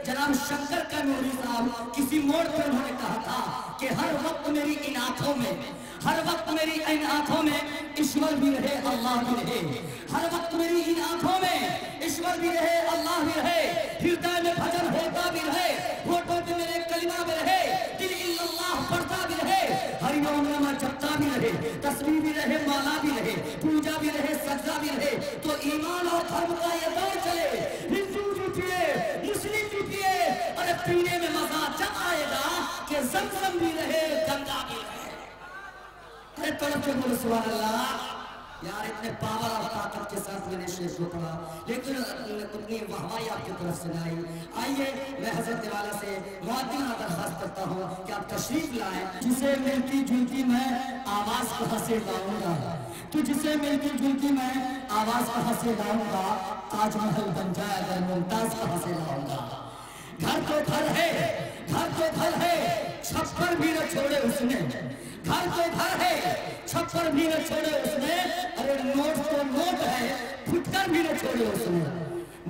जनाब शंकर कैमूरी साहब किसी मोड़ पर उन्होंने कहा था कि हर वक्त मेरी इन आंखों में, हर वक्त मेरी इन आंखों में ईश्वर भी रहे, अल्लाह भी रहे। हर वक्त मेरी इन आंखों में ईश्वर भी रहे, अल्लाह भी रहे। हृदय में भजन होता भी रहे, होठों पे मेरे कलिमा भी रहे, दिल इल्लल्लाह पढ़ता भी रहे, हरिओम नमः जपता भी रहे, तस्बीह भी रहे, माला भी रहे, पूजा भी रहे, सजदा भी रहे। तो ईमान और धर्म का ये दौर चले। हिंदू भी पिए, मुस्लिम भी पिए, और पीने में मजा जब आएगा कि ज़मज़म भी रहे, गंगा भी रहे। अरे तड़प के बोलो सुभान अल्लाह। यार इतने पावर और ताकत के साथ मैंने शेर को पढ़ा, लेकिन उतनी वाहवाही आपकी तरफ से नहीं आई। आइए मैं हजरत वाला से मुआद्दिन दरखास्त करता हूँ कि आप तशरीफ लाएं। जिसे मिलती जुलती मैं आवाज कहाँ से लाऊंगा, तो जिसे मिलती जुलती मैं आवाज कहाँ से लाऊंगा, ताजमहल बन जाए अगर मुमताज कहाँ से लाऊंगा। घर तो घर है, घर तो घर है, छप्पर भी न छोड़े उसने, घर तो घर है, छप्पर भी न छोड़े उसने। अरे नोट तो नोट है, फुटकर भी न छोड़े उसने,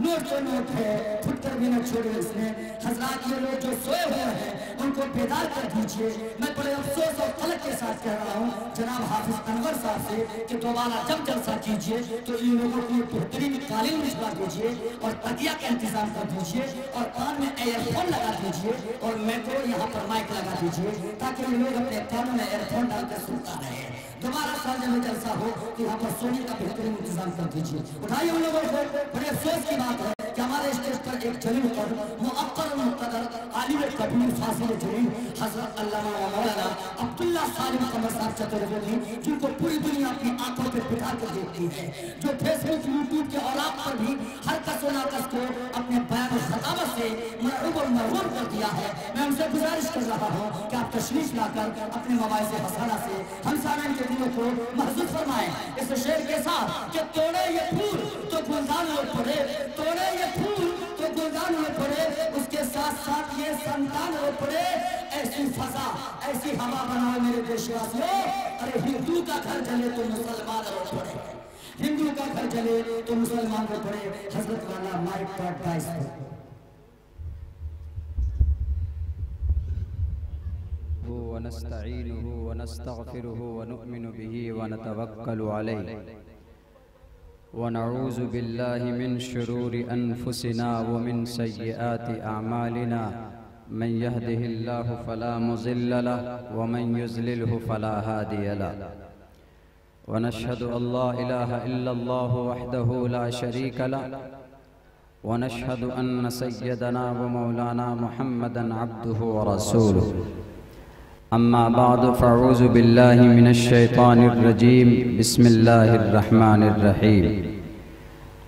नोट तो नोट है, फुटकर भी न छोड़े उसने। हजरात ये लोग जो सोए हुए हैं उनको बेदार कर दीजिए। मैं बड़े अफसोस और तलब के साथ कह रहा हूँ जनाब हाफिज अनवर साहब से कि दोबारा जब जलसा कीजिए तो इन लोगों की बेहतरीन कालीन बिछवा दीजिए और तकिया का इंतजाम कर दीजिए और कान में एयरफोन लगा दीजिए और मैक्रो यहाँ पर माइक लगा दीजिए ताकि ये लोग अपने कानों में एयरफोन डालकर सुनता रहे। दोबारा साल जब जलसा हो तो यहाँ पर सोने का बेहतरीन इंतजाम कर दीजिए। उठाइए उन लोगों को। बड़े अफसोस की बात है कि हमारे स्टेज पर एक जलील पर मुअक्कर मुक़द्दर आलिम कबीर फासिल जलील हज़रत अल्लामा व मौलाना अब्दुल्ला सालिम कमर साहब चतुर्वेदी, जिनको पूरी दुनिया अपनी आंखों पे बिठा कर देखती है, जो फेसबुक यूट्यूब के औलाद पर भी हर कस व नाकस को अपने बयान और ख़तावत से मरऊब और मरहूम कर दिया है। मैं उनसे गुजारिश कर रहा हूँ कि आप तशरीफ लाकर अपने मोबाइल से हसाना से हम सामने के दिलों को महसूस फरमाएं इस शेर के साथ कि तोड़े ये फूल तो गुलदान हो पड़े, तोड़े ये फूल तो गुलदान हो पड़े, उसके साथ साथ ये संतान हो पड़े। ऐसी फजा ऐसी हवा बनाओ मेरे देशवासियों। अरे हिंदू का घर जले तो मुसलमान हो पड़े, हिंदू का घर जले तो मुसलमान हो पड़े। हजरत वाला माइक पर 22 वनस्तईनुहु वनस्तगफिरुहु वनुअमिनु बिही वनतवक्कलु अलैहि वनऊज़ु बिल्लाहि मिन शुरूरि अनफुसिना व मिन सय्यिआति अअमालिना मन यहदिहिल्लाहु फला मुज़िल्ल लहु व मन युज़लिलहु फला हादिय लहु वनशहदु अल्ला इलाहा इल्लल्लाहु वहदहु ला शरीक लहु वनशहदु अन्न सय्यदना व मौलाना मुहम्मदन अब्दुहु व रसूलुहु। अम्मा बाद फ़अऊज़ु बिल्लाहि मिनश शैतानिर रजीम बिस्मिल्लाहिर रहमानिर रहीम।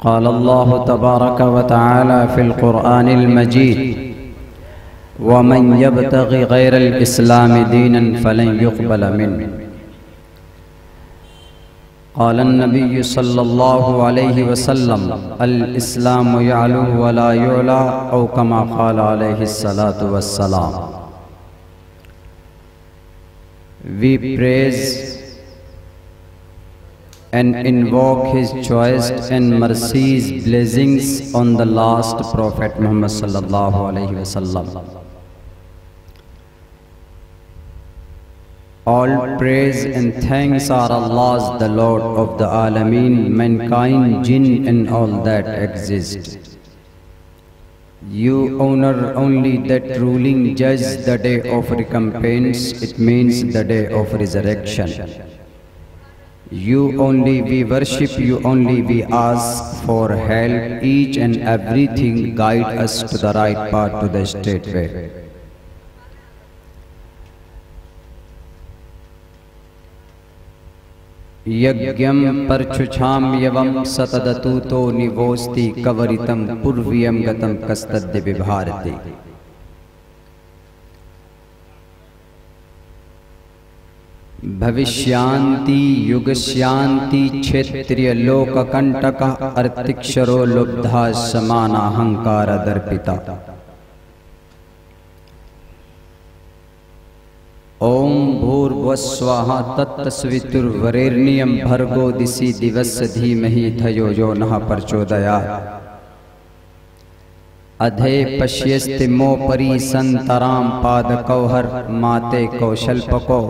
क़ाल अल्लाहु तबारक व तआला फ़िल क़ुरआनिल मजीद व मन यब्तग़ि ग़ैरल इस्लामि दीनन फ़लन युक़बल मिन्हु। क़ाल अन्नबिय्यु सल्लल्लाहु अलैहि वसल्लम अल इस्लामु यअलू व ला युअला औ कमा क़ाल अलैहिस्सलातु वस्सलाम। We praise and invoke His choice and mercies, blessings on the last Prophet Muhammad sallallahu alaihi wasallam. All praise and thanks are Allah's, the Lord of the Alameen, mankind, jinn and all that exist. You honor only that ruling judge, the day of recompense, it means the day of resurrection. You only we worship, you only we ask for help, each and everything guide us to the right path, to the straight way. यज्ञम परचुछाम्यवम सतदतूतो निवोस्ति कवरितम पूर्व्यम गतम कस्तद्य विभारति। भविष्यांति युगस्यांति क्षेत्रीय लोककंटक अर्तिक्षरो लुब्धा समानाहंकार दर्पिता। ओम भूर्भुवस्वाहा तत्सवितुर्वरेण्यं भर्गो दिशि दिवस्य धीमहि धियो यो नः प्रचोदयात्। अधे पश्यस्ति मो परी संतराम पाद कौहर माते कौशल पको।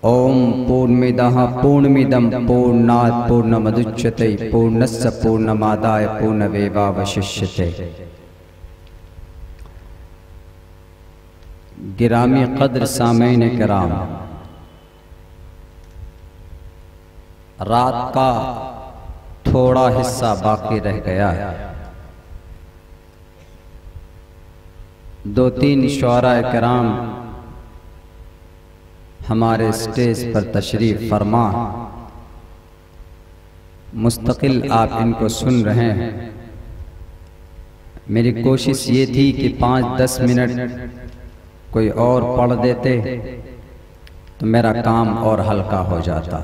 ओम पूर्णमिदः पूर्णमिदं पूर्णात् पूर्णमुदच्यते पूर्णस्य पूर्णमादाय पूर्णमेवावशिष्यते। गिरामी कद्र सामईन किराम, रात का थोड़ा हिस्सा बाकी रह गया है। 2-3 शुअरा किराम हमारे स्टेज पर तशरीफ फरमा, मुस्तकिल आप इनको सुन रहे हैं। मेरी कोशिश ये थी कि 5-10 मिनट कोई और पढ़ देते तो मेरा काम और हल्का हो जाता,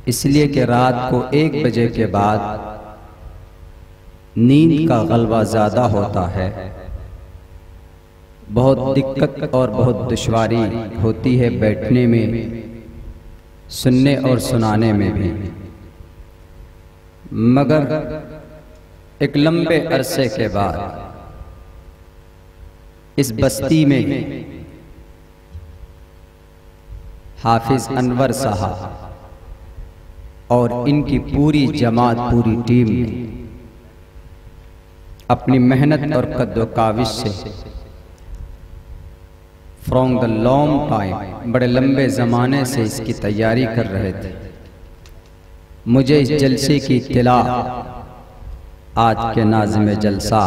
इसलिए कि रात को 1 बजे के बाद नींद का गलबा ज़्यादा होता है, बहुत दिक्कत और बहुत दुश्वारी होती है बैठने में, सुनने और सुनाने में भी। मगर एक लंबे अरसे के बाद इस बस्ती में हाफिज अनवर साहब और इनकी पूरी जमात, पूरी टीम ने अपनी मेहनत और कद्दो काविश से फ्रॉम द लॉन्ग टाइम, बड़े लंबे ज़माने से इसकी तैयारी कर रहे थे। मुझे इस जलसे की इत्तला आज के नाज़िम जलसा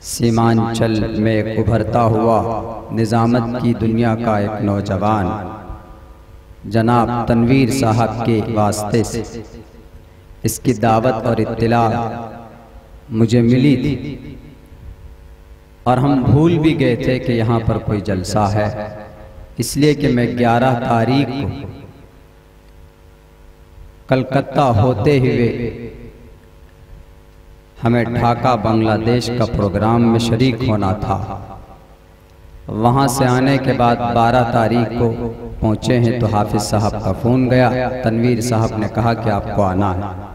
सीमांचल में एक उभरता हुआ निज़ामत की दुनिया का एक नौजवान जनाब तनवीर साहब के वास्ते से इसकी दावत और इत्तला मुझे मिली थी, और हम भूल भी गए थे कि यहाँ पर कोई जलसा है, इसलिए कि मैं 11 तारीख को कलकत्ता होते हुए हमें ढाका बांग्लादेश का प्रोग्राम में शरीक होना था। वहाँ से आने के बाद 12 तारीख को पहुँचे हैं तो हाफिज साहब का फ़ोन गया, तनवीर साहब ने कहा कि आपको आना है।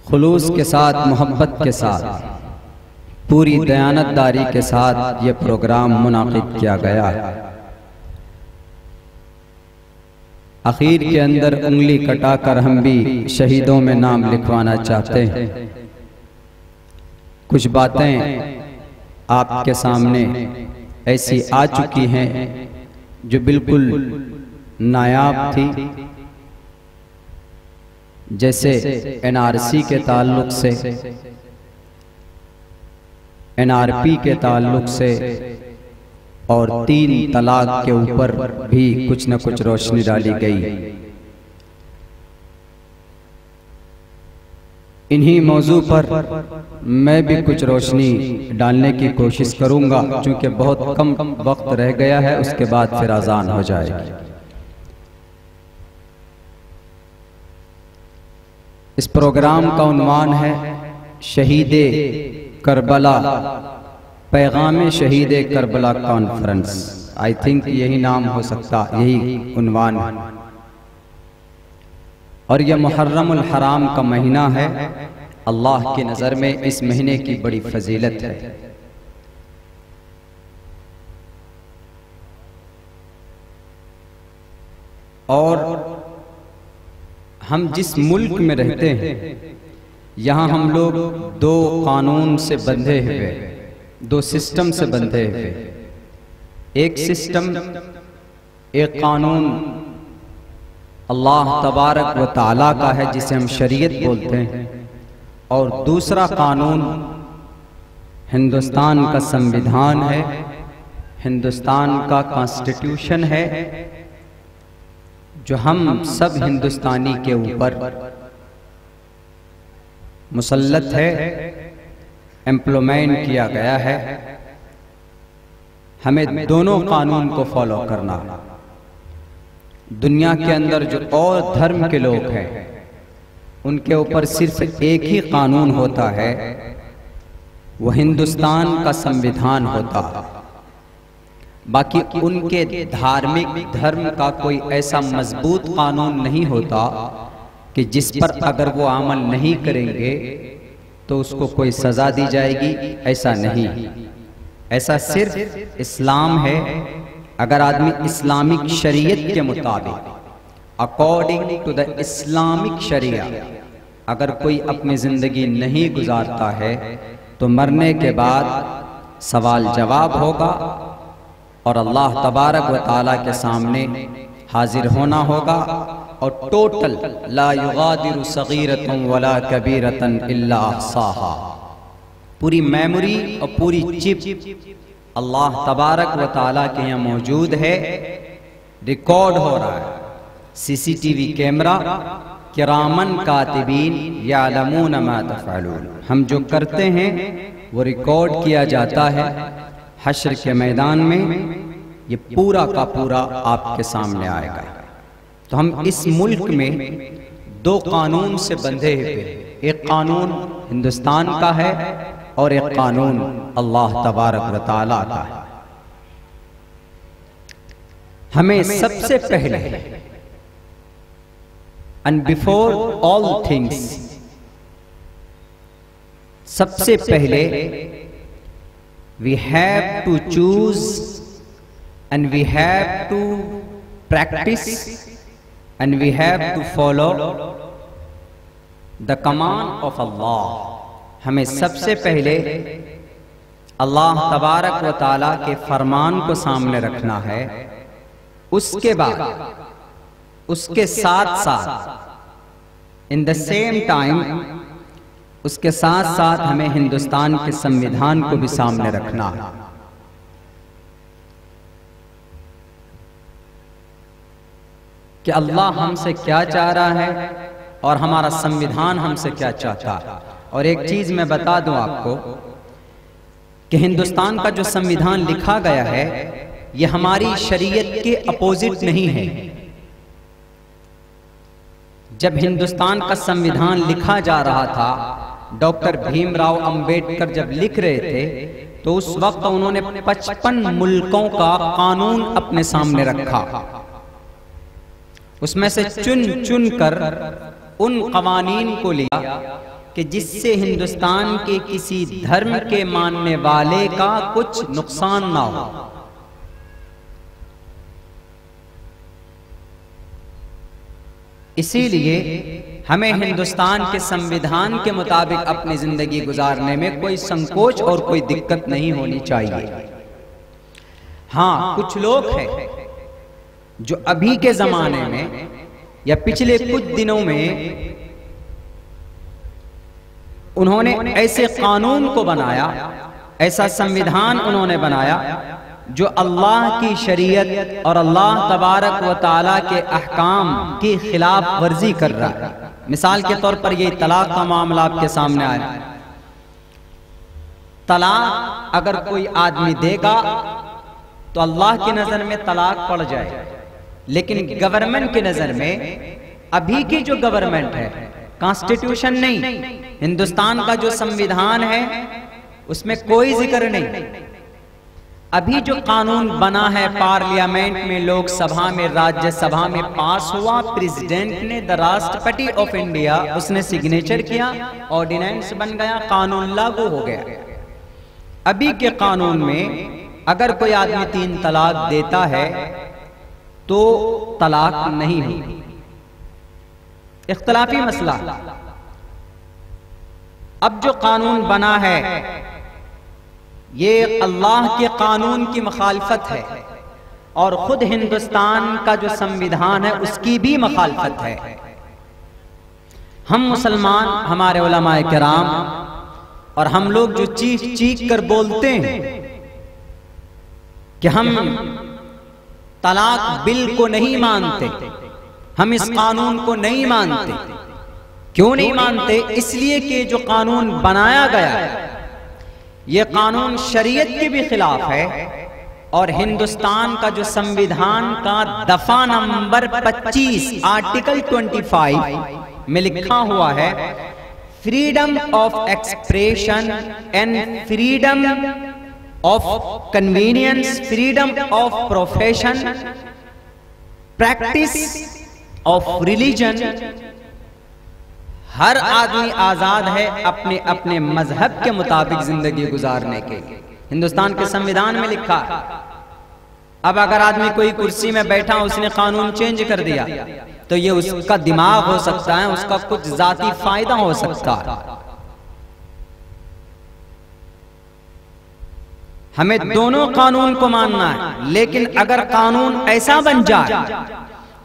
खुलूस के साथ, मोहब्बत के साथ, पूरी दयानतदारी के साथ ये प्रोग्राम मुनाकिद किया गया। आखिर के अंदर उंगली कटाकर हम भी शहीदों में नाम लिखवाना चाहते हैं। कुछ बातें आपके सामने ऐसी आ चुकी हैं जो बिल्कुल नायाब थी, जैसे एनआरसी के ताल्लुक से, एनआरपी के ताल्लुक से, और 3 तलाक के ऊपर भी कुछ न कुछ रोशनी डाली गई। इन्हीं मौजू पर मैं भी कुछ रोशनी डालने की कोशिश करूंगा, क्योंकि बहुत कम वक्त रह गया है, उसके बाद फिर अजान हो जाएगी। इस प्रोग्राम का उन्वान है शहीदे करबला, पैगाम शहीदे करबला कॉन्फ्रेंस। आई थिंक यही नाम हो सकता, यही उन्वान है। और यह मुहर्रमुल हराम का महीना है। अल्लाह की नज़र में इस महीने की बड़ी फजीलत है। और हम जिस मुल्क में रहते हैं, यहाँ हम लोग 2 कानून से बंधे हुए, 2 सिस्टम से बंधे हुए। एक सिस्टम, एक कानून अल्लाह तबारक व ताला का है, जिसे हम शरीयत बोलते हैं, और दूसरा कानून हिंदुस्तान का संविधान है, हिंदुस्तान का कॉन्स्टिट्यूशन है, जो हम सब हिंदुस्तानी के ऊपर मुसल्लत है, एम्प्लॉयमेंट किया गया है। हमें दोनों कानून को फॉलो करना। दुनिया के अंदर जो और धर्म के लोग हैं, उनके ऊपर सिर्फ एक ही कानून होता है, वो हिंदुस्तान का संविधान होता है। बाकी उनके धार्मिक धर्म का कोई ऐसा मजबूत कानून नहीं होता कि जिस पर अगर वो अमल नहीं करेंगे तो उसको कोई सजा दी जाएगी, ऐसा नहीं। ऐसा सिर्फ इस्लाम है। अगर आदमी इस्लामिक शरीयत के मुताबिक, अकॉर्डिंग टू द इस्लामिक शरिया, अगर कोई अपनी जिंदगी नहीं गुजारता है तो मरने के बाद सवाल जवाब होगा और अल्लाह तबारक व तआला के सामने हाजिर होना होगा। और टोटल ला युगादिरु सगीरतन वला कबीरतन इल्ला अहसाहा, पूरी मेमोरी और पूरी चिप अल्लाह तबारक व तआला के यहाँ मौजूद है, रिकॉर्ड हो रहा है। सीसीटीवी कैमरा, किरामन कातिबीन यालमून मा तफअलून, हम जो करते हैं वो रिकॉर्ड किया जाता है। हश्र के मैदान में ये पूरा का पूरा आपके सामने आएगा। तो हम इस मुल्क में दो कानून से बंधे हुए, एक कानून हिंदुस्तान का है और एक कानून अल्लाह तबारक व तआला का है। हमें सबसे पहले एंड बिफोर ऑल थिंग्स, सबसे पहले we have to choose and we have to practice and we have to follow the command of Allah। हमें सबसे पहले अल्लाह तबारक व तआला के फरमान को सामने रखना है। उसके बाद उसके साथ साथ इन द सेम टाइम उसके साथ साथ हमें हिंदुस्तान के संविधान को भी सामने रखना है। कि अल्लाह हमसे क्या चाह रहा है और हमारा संविधान हमसे क्या चाहता है। और एक चीज मैं बता दूं आपको कि हिंदुस्तान का जो संविधान लिखा गया है ये हमारी शरीयत के अपोजिट नहीं है। जब हिंदुस्तान का संविधान लिखा जा रहा था, डॉक्टर भीमराव अंबेडकर जब लिख रहे थे तो उस वक्त उन्होंने 55 मुल्कों का कानून अपने सामने रखा। उसमें से चुन चुन कर उन कवानीन को लिया कि जिससे हिंदुस्तान के किसी धर्म के मानने वाले का कुछ नुकसान ना हो। इसीलिए हमें हिंदुस्तान के संविधान के मुताबिक अपनी जिंदगी गुजारने में कोई संकोच और कोई दिक्कत नहीं होनी चाहिए। हाँ, कुछ लोग हैं जो अभी के जमाने में या पिछले कुछ दिनों में उन्होंने ऐसे कानून को बनाया, ऐसा संविधान उन्होंने बनाया जो अल्लाह की शरीयत और अल्लाह तबारक व तआला के अहकाम की खिलाफ वर्जी कर रहा है। मिसाल के तौर पर ये तलाक का मामला आपके सामने आया। तलाक अगर कोई आदमी देगा तो अल्लाह की नजर में तलाक पड़ जाए, लेकिन गवर्नमेंट की नजर में अभी की जो गवर्नमेंट है, कॉन्स्टिट्यूशन नहीं, हिंदुस्तान का जो संविधान है उसमें कोई जिक्र नहीं। अभी जो कानून बना है पार्लियामेंट में, लोकसभा में, राज्यसभा में पास हुआ, प्रेसिडेंट ने, द राष्ट्रपति ऑफ इंडिया, उसने सिग्नेचर किया, ऑर्डिनेंस बन गया, कानून लागू हो गया। अभी के कानून में अगर कोई आदमी 3 तलाक देता है तो तलाक नहीं होगी। इख्तलाफी मसला। अब जो कानून बना है ये अल्लाह के कानून की मुखालफत है और खुद हिंदुस्तान का जो संविधान है उसकी भी मुखालफत है। हम मुसलमान, हमारे उलमाए किराम और हम लोग जो चीख चीख कर बोलते हैं कि हम तलाक बिल को नहीं मानते, हम इस कानून को नहीं मानते। क्यों नहीं मानते? इसलिए कि जो कानून बनाया गया है ये कानून शरीयत के भी खिलाफ है और हिंदुस्तान का जो संविधान का दफा नंबर 25 आर्टिकल 25 में लिखा हुआ है, freedom of expression and freedom of convenience, freedom of profession, practice of religion. हर आदमी आजाद है अपने अपने मजहब के मुताबिक जिंदगी गुजारने के। हिंदुस्तान के संविधान में लिखा है। अब अगर आदमी कोई कुर्सी में बैठा, उसने कानून चेंज कर दिया, तो ये उसका दिमाग हो सकता है, उसका कुछ जाती फायदा हो सकता है। हमें दोनों कानून को मानना है, लेकिन अगर कानून ऐसा बन जाए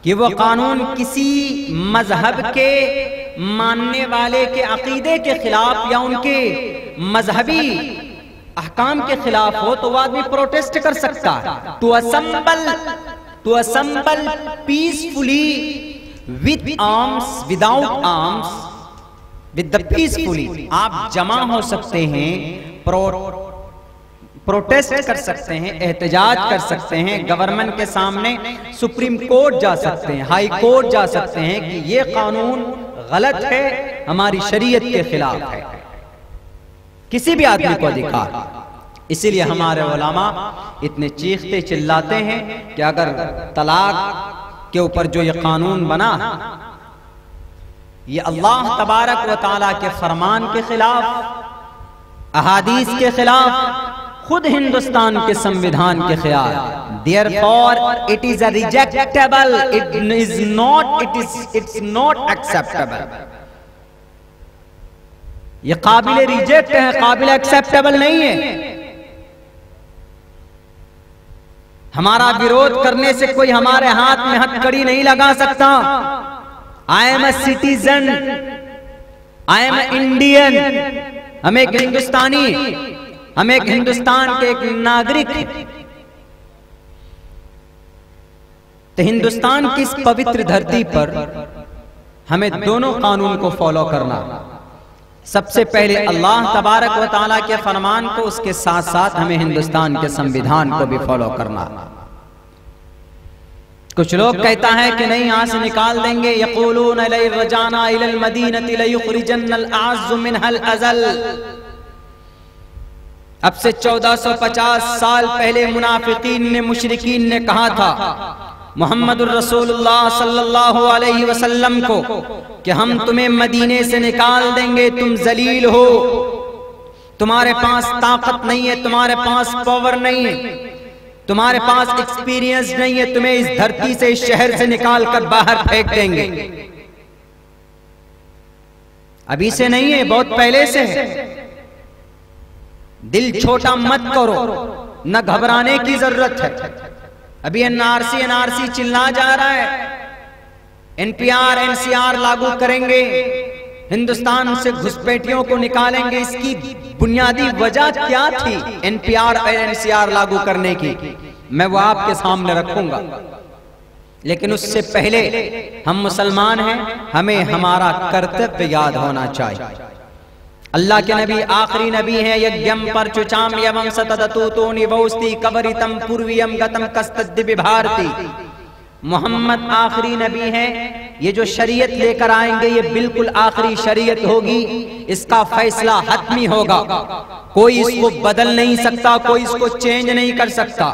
कि वो कानून किसी मजहब के मानने वाले के अकीदे के खिलाफ या उनके मजहबी अहकाम के खिलाफ हो, तो वो आदमी प्रोटेस्ट कर सकता है। To assemble peacefully with arms, without arms, with the peacefully. आप जमा हो सकते हैं, प्रोटेस्ट कर सकते हैं, एहतजाज कर सकते हैं, गवर्नमेंट के सामने सुप्रीम कोर्ट जा सकते हैं, हाई कोर्ट जा सकते हैं कि ये कानून गलत है, हमारी शरीयत के खिलाफ है। किसी भी आदमी को अधिकार। इसीलिए हमारे उलमा इतने चीखते चिल्लाते हैं कि अगर तलाक के ऊपर जो ये कानून बना, ये अल्लाह तबारक व तआला के फरमान के खिलाफ, अहादीस के खिलाफ, खुद हिंदुस्तान के संविधान के खिलाफ। Therefore, it is a rejectable. It's not acceptable. ये काबिल रिजेक्ट है, काबिल एक्सेप्टेबल नहीं है। हमारा विरोध करने से कोई हमारे हाथ में हथकड़ी नहीं लगा सकता। I am a citizen, I am a Indian. हम एक हिंदुस्तानी, हम एक हिंदुस्तान के एक नागरिक। तो हिंदुस्तान की इस पवित्र धरती पर हमें दोनों कानून को फॉलो करना। सबसे पहले अल्लाह तबारक व तआला के फरमान को, उसके साथ साथ हमें हिंदुस्तान के संविधान को भी फॉलो करना। कुछ लोग कहता है कि नहीं, यहां से निकाल देंगे। यक़ूलून लरजाना इलल मदीनति लयुखरिजन्नल अअज़्ज़ु मिनहल अज़ल। अब से 1450 साल पहले मुनाफिकीन ने, मुशरिकीन ने कहा था मुहम्मदुर रसूलुल्लाह सल्लल्लाहु अलैहि वसल्लम को कि हम तुम्हें मदीने से निकाल देंगे, तुम जलील हो, तुम्हारे पास ताकत नहीं है, तुम्हारे पास पावर नहीं है, तुम्हारे पास एक्सपीरियंस नहीं है, तुम्हें इस धरती से, इस शहर से निकाल कर बाहर फेंक देंगे। अभी से नहीं है, बहुत पहले से है। दिल छोटा मत करो, न घबराने की जरूरत है। अभी एनआरसी एनआरसी चिल्ला जा रहा है, एनपीआर एनसीआर लागू करेंगे, हिंदुस्तान से घुसपैठियों को निकालेंगे। इसकी बुनियादी वजह क्या थी एनपीआर और एनसीआर लागू करने की, मैं वो आपके सामने रखूंगा। लेकिन उससे पहले हम मुसलमान हैं, हमें हमारा कर्तव्य याद होना चाहिए। अल्लाह के नबी आखिरी नबी हैं। यज्ञम पर चुचाम यवम सतदतूतो निवौस्ति कवरितम पूर्वियम गतम कस्तद्दि भारती। मोहम्मद आखिरी नबी हैं। ये जो शरीयत लेकर आएंगे, ये बिल्कुल आखिरी शरीयत होगी। इसका फैसला हतमी होगा, कोई इसको बदल नहीं सकता, कोई इसको चेंज नहीं कर सकता।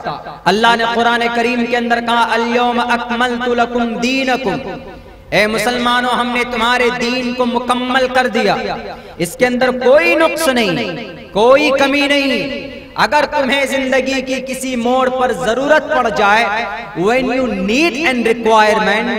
अल्लाह ने कुरान करीम के अंदर कहा, अल-यौम अकमलतु लकुम दीनकुम। ए मुसलमानों, हमने तुम्हारे दीन को मुकम्मल कर दिया, इसके अंदर कोई नुक्स नहीं, कोई कमी नहीं। अगर तुम्हें जिंदगी की किसी मोड़ पर जरूरत पड़ जाए, when you need and requirement,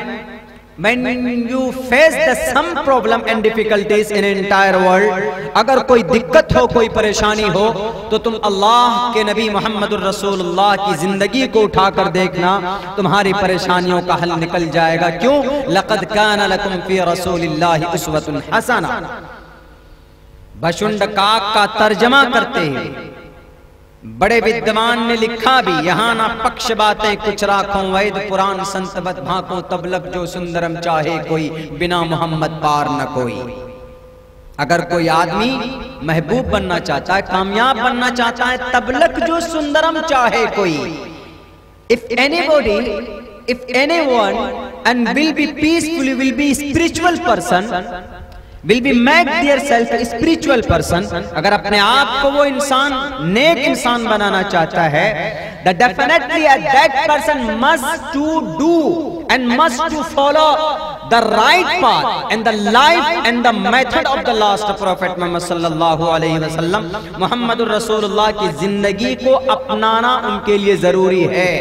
when you face the some problem and difficulties in entire world, अगर कोई दिक्कत हो, कोई परेशानी हो, तो तुम अल्लाह के नबी मोहम्मदुर रसूलुल्लाह की जिंदगी को उठाकर देखना, तुम्हारी परेशानियों का हल निकल जाएगा। क्यों? लक़द कान लकुम फी रसूलिल्लाहि उस्वतुन हसना। बशुंड काक का तर्जमा करते हैं बड़े विद्वान ने लिखा भी, यहाँ ना पक्ष बातें कुछ राखों, वैद पुराण संत बद भाकों, तबलक जो सुंदरम चाहे कोई, बिना मोहम्मद पार न कोई। अगर कोई आदमी महबूब बनना चाहता है, कामयाब बनना चाहता है, तबलक जो सुंदरम चाहे कोई। If anybody, if anyone and will be peaceful, will be spiritual person, will be make their self a spiritual person. अगर अपने आप को वो इंसान नेक इंसान बनाना चाहता है, that definitely that person must to do and must to follow the right path and the life and the method of the last prophet Muhammad sallallahu alaihi wasallam. मुहम्मदुर रसूलुल्लाह की जिंदगी को अपनाना उनके लिए जरूरी है।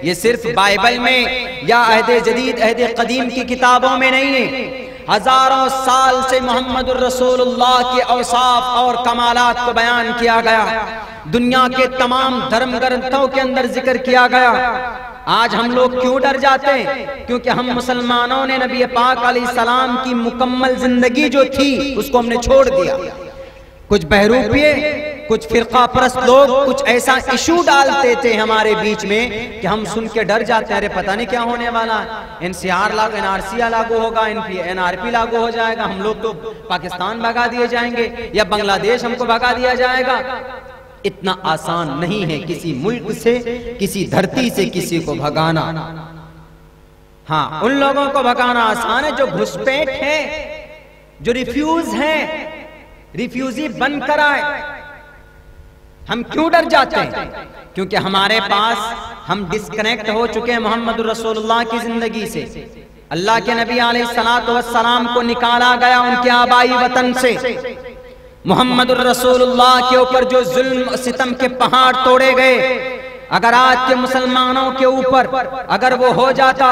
ये सिर्फ बाइबल में या अहदे जदीद अहदे कदीम की किताबों में नहीं है। हजारों साल से मुहम्मदुर रसूलुल्लाह के औसाफ और कमालात को बयान किया गया, दुनिया के तमाम धर्म ग्रंथों के अंदर जिक्र किया गया। आज हम लोग क्यों डर जाते हैं? क्योंकि हम मुसलमानों ने नबी पाक अलैहिस्सलाम की मुकम्मल जिंदगी जो थी उसको हमने छोड़ दिया। कुछ बहरूपिये, कुछ फिरका परस्त लोग कुछ ऐसा इशू डालते थे हमारे बीच में कि हम सुन के डर जाते हैं, अरे पता नहीं क्या होने वाला है, एनसीआर लागू, एनआरसी लागू होगा, एनआरपी लागू हो जाएगा, हम लोग तो पाकिस्तान भगा दिए जाएंगे या बांग्लादेश हमको भगा दिया जाएगा। इतना आसान नहीं है किसी मुल्क से, किसी धरती से किसी को भगाना। हाँ, उन लोगों को भगाना आसान है जो घुसपैठ है, जो रिफ्यूज है, रिफ्यूजी बनकर आए। हम क्यों डर जाते हैं? क्योंकि हमारे पास हम डिस्कनेक्ट हो चुके हैं मोहम्मद रसूलुल्लाह की जिंदगी से। अल्लाह के नबी अलैहिस्सलातु वस्सलाम को निकाला गया उनके आबाई वतन से। मोहम्मद रसूलुल्लाह के ऊपर जो जुल्म सितम के पहाड़ तोड़े गए, अगर आज के मुसलमानों के ऊपर अगर वो हो जाता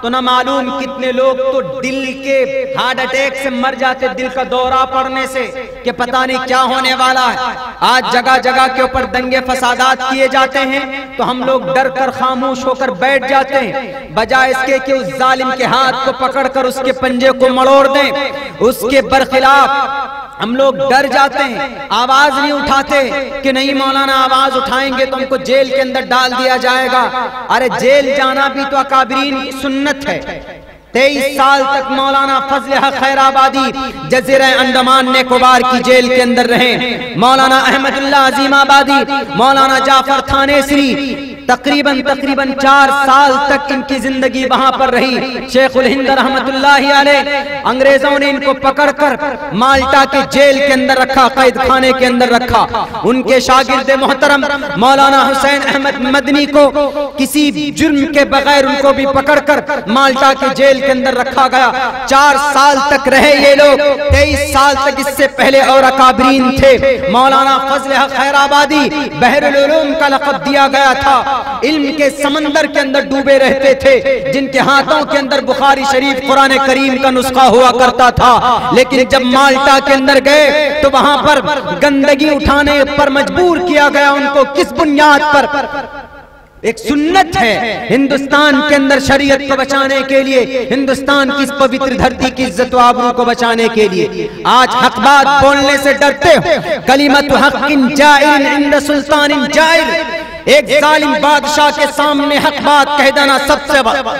तो न मालूम कितने लोग तो दिल के हार्ट अटैक से मर जाते, दिल का दौरा पड़ने से कि पता नहीं क्या होने वाला है। आज जगह जगह के ऊपर दंगे फसादात किए जाते हैं तो हम लोग डर कर खामोश होकर बैठ जाते हैं, बजाय इसके कि उस जालिम के हाथ को पकड़कर उसके पंजे को मरोड़ दें। उसके बरखिलाफ हम लोग डर जाते हैं, आवाज नहीं उठाते कि नहीं मौलाना आवाज उठाएंगे तो हमको जेल के अंदर डाल दिया जाएगा। अरे जेल जाना भी तो अकाबरीन की सुन्नत है। 23 साल तक मौलाना फजल हक खैराबादी जजीरा अंडमान निकोबार की जेल के अंदर रहे। मौलाना अहमदुल्लाह अजीमाबादी, मौलाना जाफर थानेसरी तकरीबन 4 साल तक इनकी जिंदगी वहां पर रही। शेखुल हिंद रहमतुल्लाहि अलैह, अंग्रेजों ने इनको पकड़कर माल्टा के जेल के अंदर रखा, कैद खाने के अंदर रखा। उनके शागिर्द मोहतरम मौलाना हुसैन अहमद मदनी को किसी जुर्म के बगैर उनको भी पकड़कर माल्टा के जेल के अंदर रखा गया। 4 साल तक रहे ये लोग। 23 साल तक इससे पहले और अकाबरीन थे। मौलाना फजल हक खैराबादी बहरुल उलूम का लक़ब दिया गया था। इल्म के समंदर के अंदर डूबे रहते थे, जिनके हाथों के अंदर बुखारी शरीफ कुरान करीम का नुस्खा हुआ करता था। लेकिन जब माल्टा के अंदर गए तो वहां पर गंदगी उठाने पर मजबूर किया गया उनको। किस बुनियाद पर? एक सुन्नत है हिंदुस्तान के अंदर शरीयत को बचाने के लिए, हिंदुस्तान की इस पवित्र धरती की इज्जत व आबरू को बचाने के लिए। आज हक बात बोलने से डरते हो। कलिमतु हक़्क़िन जाइर इंद सुल्तानिन जाइर, एक जालिम बादशाह के सामने हक बात कह देना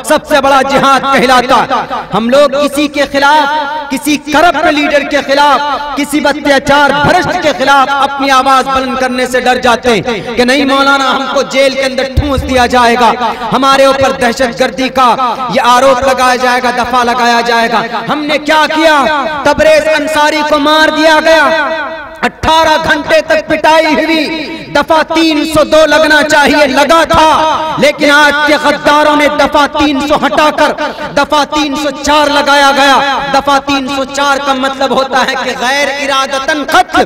सबसे बड़ा जिहाद कहलाता। हम लोग किसी के खिलाफ, किसी करप्ट लीडर के खिलाफ, किसी अत्याचार भ्रष्ट के खिलाफ अपनी आवाज बुलंद करने से डर जाते हैं कि नहीं मौलाना हमको जेल के अंदर ठूंस दिया जाएगा, हमारे ऊपर दहशतगर्दी का ये आरोप लगाया जाएगा, दफा लगाया जाएगा। हमने क्या किया? तबरेज अंसारी को मार दिया गया, 18 घंटे तक पिटाई हुई, दफा 302 लगना चाहिए, लगा था। लेकिन आज के गद्दारों ने दफा 300 हटाकर दफा 304 लगाया गया। दफा 304 का मतलब होता है कि गैर इरादतन कत्ल।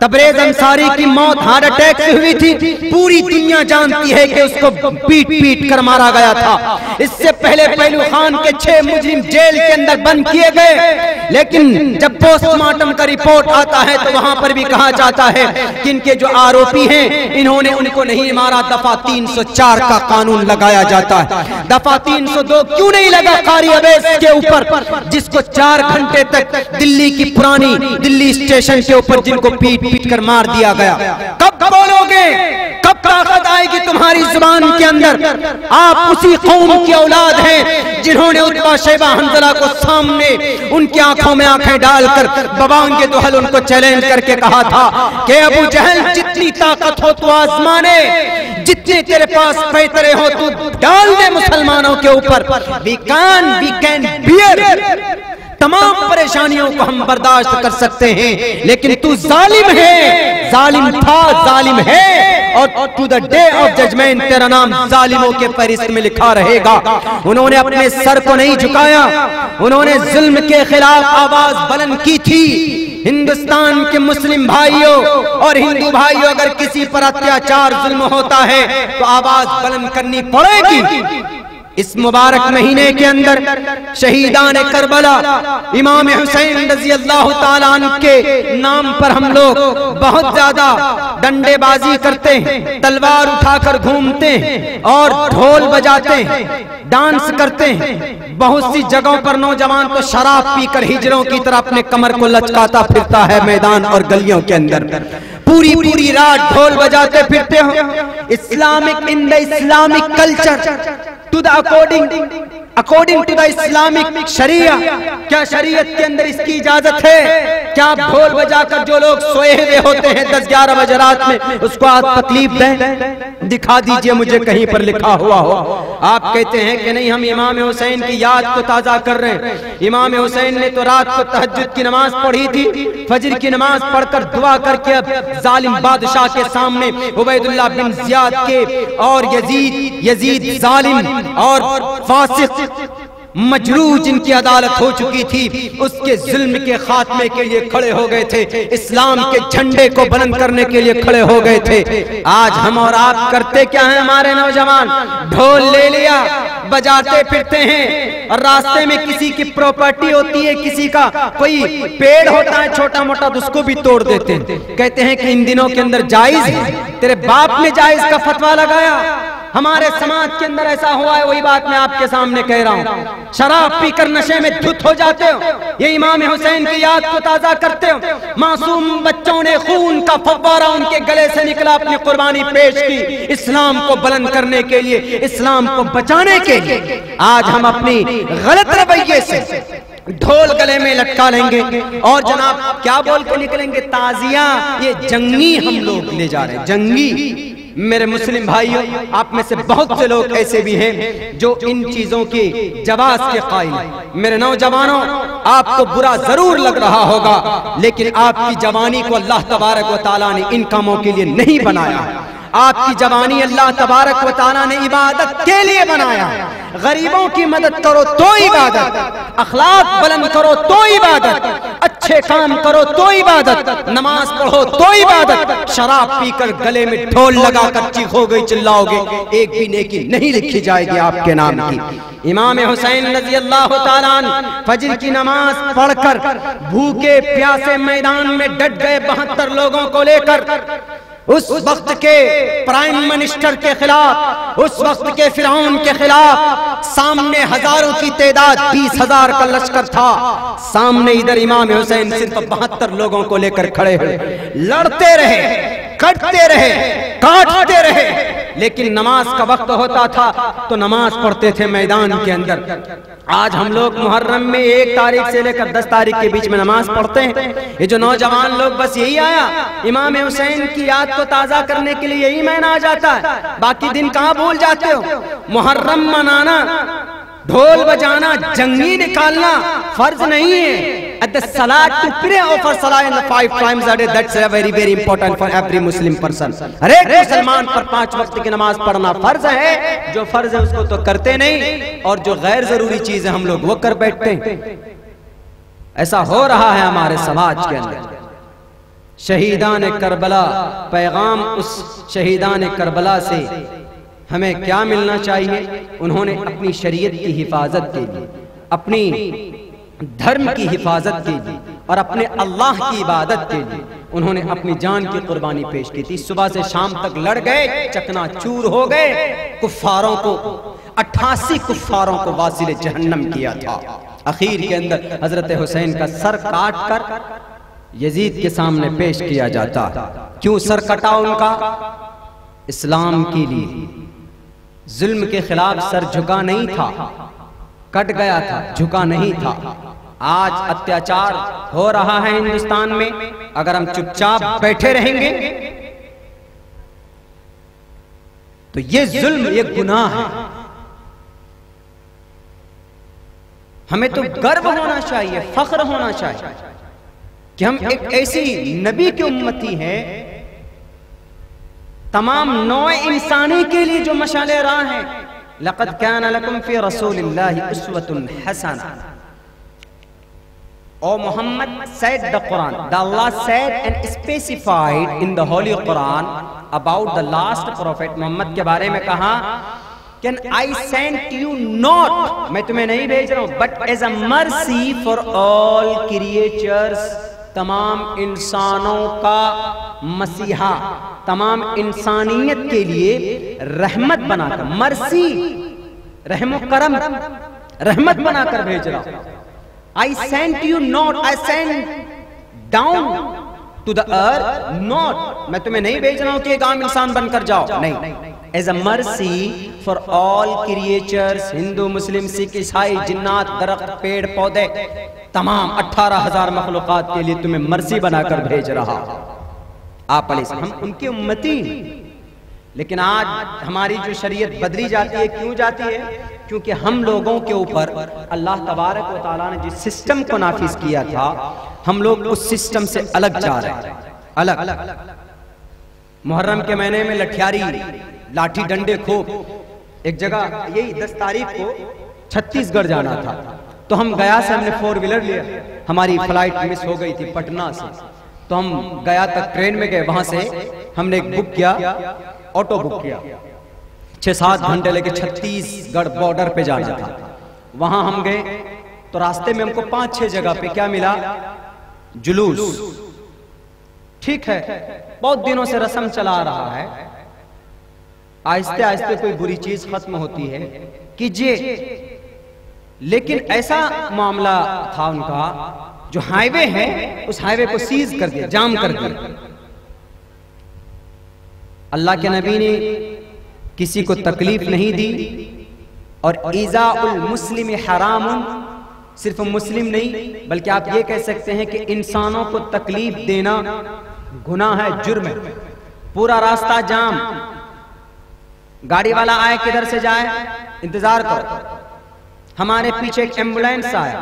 तबरेज अंसारी की मौत हार्ट अटैक से हुई थी। पूरी दुनिया जानती है कि उसको पीट कर मारा गया था। इससे पहले पहलू खान के 6 मुजरिम जेल के अंदर बंद किए गए। लेकिन जब पोस्टमार्टम का रिपोर्ट आता है तो वहां पर भी कहा जाता है कि इनके जो आरोपी हैं इन्होंने उनको नहीं मारा। दफा 304 का कानून लगाया जाता है। दफा 302 क्यों नहीं लगा कारी अवैस के ऊपर, जिसको 4 घंटे तक दिल्ली की पुरानी दिल्ली स्टेशन के ऊपर जिनको पीट कर मार दिया गया? कब बोलोगे? कब ताकत आएगी तुम्हारी जुबान के अंदर? आप उसी कौम की औलाद हैं जिन्होंने उत्बा शैबा हंज़ला को सामने उनकी आंखों में आंखें डालकर बबांगे दुहल उनको चैलेंज करके कहा था कि अबू जहल जितनी ताकत हो तो आजमाने, जितने तेरे पास पैतरे हो तू डाल दे मुसलमानों के ऊपर। वी कैन बियर तमाम परेशानियों को हम बर्दाश्त कर सकते हैं, लेकिन तू जालिम है, जालिम था, जालिम है, और to the day of judgement तेरा नाम जालिमों के फहरिस्त में लिखा रहेगा। उन्होंने अपने सर को नहीं झुकाया, उन्होंने जुल्म के खिलाफ आवाज बुलंद की थी। हिंदुस्तान के मुस्लिम भाइयों और हिंदू भाइयों, अगर किसी पर अत्याचार जुल्म होता है तो आवाज बुलंद करनी पड़ेगी। इस मुबारक महीने के अंदर शहीदान करबला इमाम हुसैन रज़ी अल्लाह ताला अन्हु के नाम पर हम लोग बहुत ज्यादा डंडेबाजी करते हैं, तलवार उठाकर घूमते हैं और ढोल बजाते हैं, डांस करते हैं। बहुत सी जगहों पर नौजवान तो शराब पीकर हिजरों की तरह अपने कमर को लचकाता फिरता है मैदान और गलियों के अंदर, पूरी पूरी रात ढोल बजाते फिरते हो। Islamic in the Islamic culture to the according to the Islamic sharia, क्या शरीयत के अंदर इसकी इजाजत है? क्या आप ढोल बजाकर जो लोग सोए हुए होते हैं 10-11 बजे रात में उसको आप तकलीफ दें? दिखा दीजिए मुझे कहीं पर लिखा हुआ हो। आप कहते हैं कि नहीं, हम इमाम हुसैन की याद को ताजा कर रहे हैं। इमाम हुसैन ने तो रात को तहज्जुद की नमाज पढ़ी थी, फजर की नमाज पढ़कर दुआ करके अब जालिम बादशाह के सामने उबैदुल्लाह बिन जियाद के और यजीद जालिम और फासिक मजरूह जिनकी अदालत हो चुकी थी, उसके जुल्म के खात्मे के लिए खड़े हो गए थे, इस्लाम के झंडे को बुलंद करने के लिए खड़े हो गए थे। आज हम और आप करते क्या हैं? हमारे नौजवान ढोल ले लिया, बजाते फिरते हैं, और रास्ते में किसी की प्रॉपर्टी होती है, किसी का कोई पेड़ होता है छोटा मोटा, तो उसको भी तोड़ देते हैं। कहते हैं कि इन दिनों के अंदर जायज है। तेरे बाप ने जायज का फतवा लगाया? हमारे समाज के अंदर ऐसा हुआ है, वही बात मैं आपके सामने कह रहा हूँ। शराब पीकर नशे में धुत हो जाते हो, ये इमाम हुसैन की याद को ताजा करते हो। मासूम बच्चों ने खून का फव्वारा उनके गले से निकला, अपनी कुर्बानी पेश की इस्लाम को बुलंद करने के लिए, इस्लाम को बचाने के लिए। आज हम अपनी गलत रवैये से ढोल गले में लटका लेंगे और जनाब क्या बोल के निकलेंगे? ताजिया, ये जंगी हम लोग ले जा रहे हैं, जंगी। मेरे मुस्लिम भाइयों, आप में से बहुत से लोग ऐसे भी हैं जो इन चीजों की जवाज के कायल हैं। मेरे नौजवानों, आपको बुरा जरूर लग रहा होगा, लेकिन आपकी जवानी को अल्लाह तबारक व तआला ने इन कामों के लिए नहीं बनाया। आपकी जवानी अल्लाह तबारक व तआला ने इबादत के लिए बनाया। गरीबों की मदद करो तो इबादत, अखलाक बुलंद करो तो इबादत, अच्छे काम करो तो इबादत, नमाज पढ़ो तो इबादत। शराब पीकर गले में ढोल लगाकर चीखोगे, चिल्लाओगे, एक भी नेकी नहीं लिखी जाएगी आपके नाम की। इमाम हुसैन रज़ी अल्लाह तआला अन्हु फजर की नमाज पढ़कर भूखे प्यासे मैदान में डट गए 72 लोगों को लेकर। उस वक्त के प्राइम मिनिस्टर के खिलाफ, उस वक्त के फिरौन के खिलाफ, सामने हजारों की तादाद 20,000 का लश्कर था, सामने इधर इमाम हुसैन सिर्फ 72 लोगों को लेकर खड़े हुए। लड़ते रहे, कटते रहे, काटते रहे, लेकिन नमाज का वक्त होता था तो नमाज पढ़ते थे मैदान के अंदर। आज हम लोग मुहर्रम में 1 तारीख से लेकर 10 तारीख के बीच में नमाज पढ़ते हैं। ये जो नौजवान लोग, बस यही आया इमाम हुसैन की याद को ताजा करने के लिए, यही महीना आ जाता है, बाकी दिन कहाँ भूल जाते हो? मुहर्रम मनाना, ढोल बजाना, जंगी निकालना फर्ज नहीं है। At the salat to pray over salah in the 5 times a day, that's very very important for every Muslim person. हर एक मुसलमान पर 5 वक्त की नमाज पढ़ना फर्ज है। जो फर्ज है उसको तो करते नहीं, और जो गैर जरूरी चीज है हम लोग वो कर बैठते हैं। ऐसा हो रहा है हमारे समाज के अंदर। शहीदान करबला, पैगाम उस शहीदान करबला से हमें क्या मिलना चाहिए? उन्होंने अपनी शरीयत की हिफाजत के लिए, अपनी धर्म की हिफाजत के लिए और अपने अल्लाह की इबादत के लिए उन्होंने अपनी जान की कुर्बानी पेश की थी। सुबह से शाम तक लड़ गए, चकनाचूर हो गए, कुफ्फारों को 88 कुफ्फारों को वासिल जहन्नम किया था। आखिर के अंदर हजरत हुसैन का सर काट कर यजीद के सामने पेश किया जाता। क्यों सर कटा उनका? इस्लाम के लिए, जुल्म के खिलाफ सर झुका नहीं था, कट गया था, झुका नहीं था। आज अत्याचार हो रहा है हिंदुस्तान में, अगर हम चुपचाप बैठे रहेंगे तो ये जुल्म, ये गुनाह है। हमें तो गर्व होना चाहिए, फख्र होना चाहिए कि हम एक ऐसी नबी की उम्मती हैं, तमाम नौ इंसानी के लिए जो मशाले राह है। लक़द काना लकुम फी रसूलिल्लाहि उस्वतुन हसना। O Muhammad said the Quran, the Allah said and specified in the Holy Quran about the last prophet Muhammad के बारे में कहा, Can I send you not, मैं तुम्हें नहीं भेज रहा हूँ, but as a mercy for all creatures, तमाम इंसानों का मसीहा, तमाम इंसानियत के लिए रहमत बनाकर, मर्सी रहमो करम, रहमत बनाकर भेज रहा हूँ। I sent you not, I sent down to the earth not, मैं तुम्हें नहीं भेज रहा हूं कि एक आम इंसान बनकर जाओ, नहीं, as a mercy for all creatures, Hindu मुस्लिम सिख ईसाई जिन्नात दरख्त पेड़ पौधे तमाम 18,000 मखलूकात के लिए तुम्हें मर्सी बनाकर भेज रहा। आप हम उनकी उम्मती। लेकिन आज हमारी जो शरीयत बदली जाती है, क्यों जाती है? क्योंकि हम लोगों के ऊपर अल्लाह तबारक व तआला ने जिस सिस्टम को नाफिज किया था, हम लोग उस सिस्टम से अलग जा रहे हैं। अलग मुहर्रम के महीने में लठियारी, लाठी डंडे खूब, एक जगह यही 10 तारीख को छत्तीसगढ़ जाना था, तो हम गया से हमने 4 व्हीलर लिया, हमारी फ्लाइट मिस हो गई थी पटना से, तो हम गया तक ट्रेन में गए, वहां से हमने एक बुक किया, ऑटो बुक किया, 6-7 घंटे लेके छत्तीसगढ़ बॉर्डर पे जाना था। वहां हम गए तो रास्ते में हमको 5-6 जगह पे क्या मिला? जुलूस। ठीक है, बहुत दिनों से रस्म चला रहा है, आहिस्ते आहिस्ते कोई बुरी चीज खत्म होती है, कीजिए। लेकिन ऐसा मामला था उनका, जो हाईवे है उस हाईवे को सीज कर दिया, जाम कर दिया। अल्लाह के नबी ने किसी को तकलीफ नहीं दी, और ईज़ाउल मुस्लिम हरामुन, सिर्फ मुस्लिम नहीं बल्कि आप ये कह सकते हैं कि इंसानों को तकलीफ देना गुनाह है, जुर्म है। पूरा रास्ता जाम, गाड़ी वाला आए किधर से जाए, इंतजार करो। हमारे पीछे एक एम्बुलेंस आया,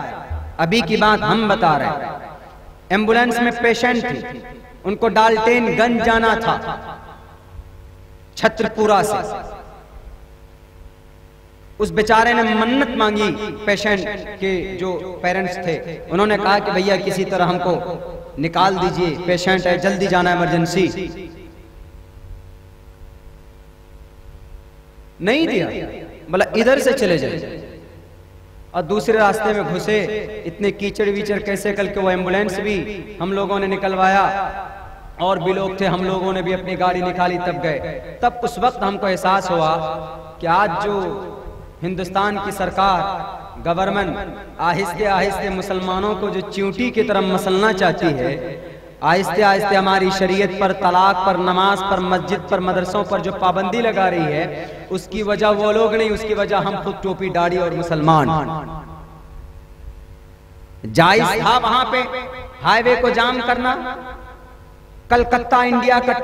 अभी की बात हम बता रहे हैं, एम्बुलेंस में पेशेंट थी, उनको डाल्टेनगंज जाना था, छत्रपुरा से। उस बेचारे ने मन्नत मांगी, पेशेंट के जो पेरेंट्स थे उन्होंने कहा कि भैया किसी तरह हमको निकाल दीजिए, पेशेंट है, जल्दी जाना है, इमरजेंसी। नहीं दिया, बोला इधर से चले जाए, और दूसरे रास्ते में घुसे। इतने कीचड़ वीचड़ कैसे कल के वो एम्बुलेंस भी हम लोगों ने निकलवाया, और भी लोग थे, हम लोगों ने भी अपनी गाड़ी निकाली, तब गए। तब उस वक्त हमको एहसास हुआ कि आज जो हिंदुस्तान की सरकार, गवर्नमेंट आहिस्ते आहिस्ते मुसलमानों को जो चींटी की तरफ मसलना चाहती है, आहिस्ते आहिस्ते हमारी शरीयत पर, तलाक पर, नमाज पर, मस्जिद पर, मदरसों पर जो पाबंदी लगा रही है, उसकी वजह वो लोग नहीं, उसकी वजह हम खुद टोपी दाढ़ी और मुसलमान। जायज था वहां पे हाईवे को जाम करना। कलकत्ता इंडिया का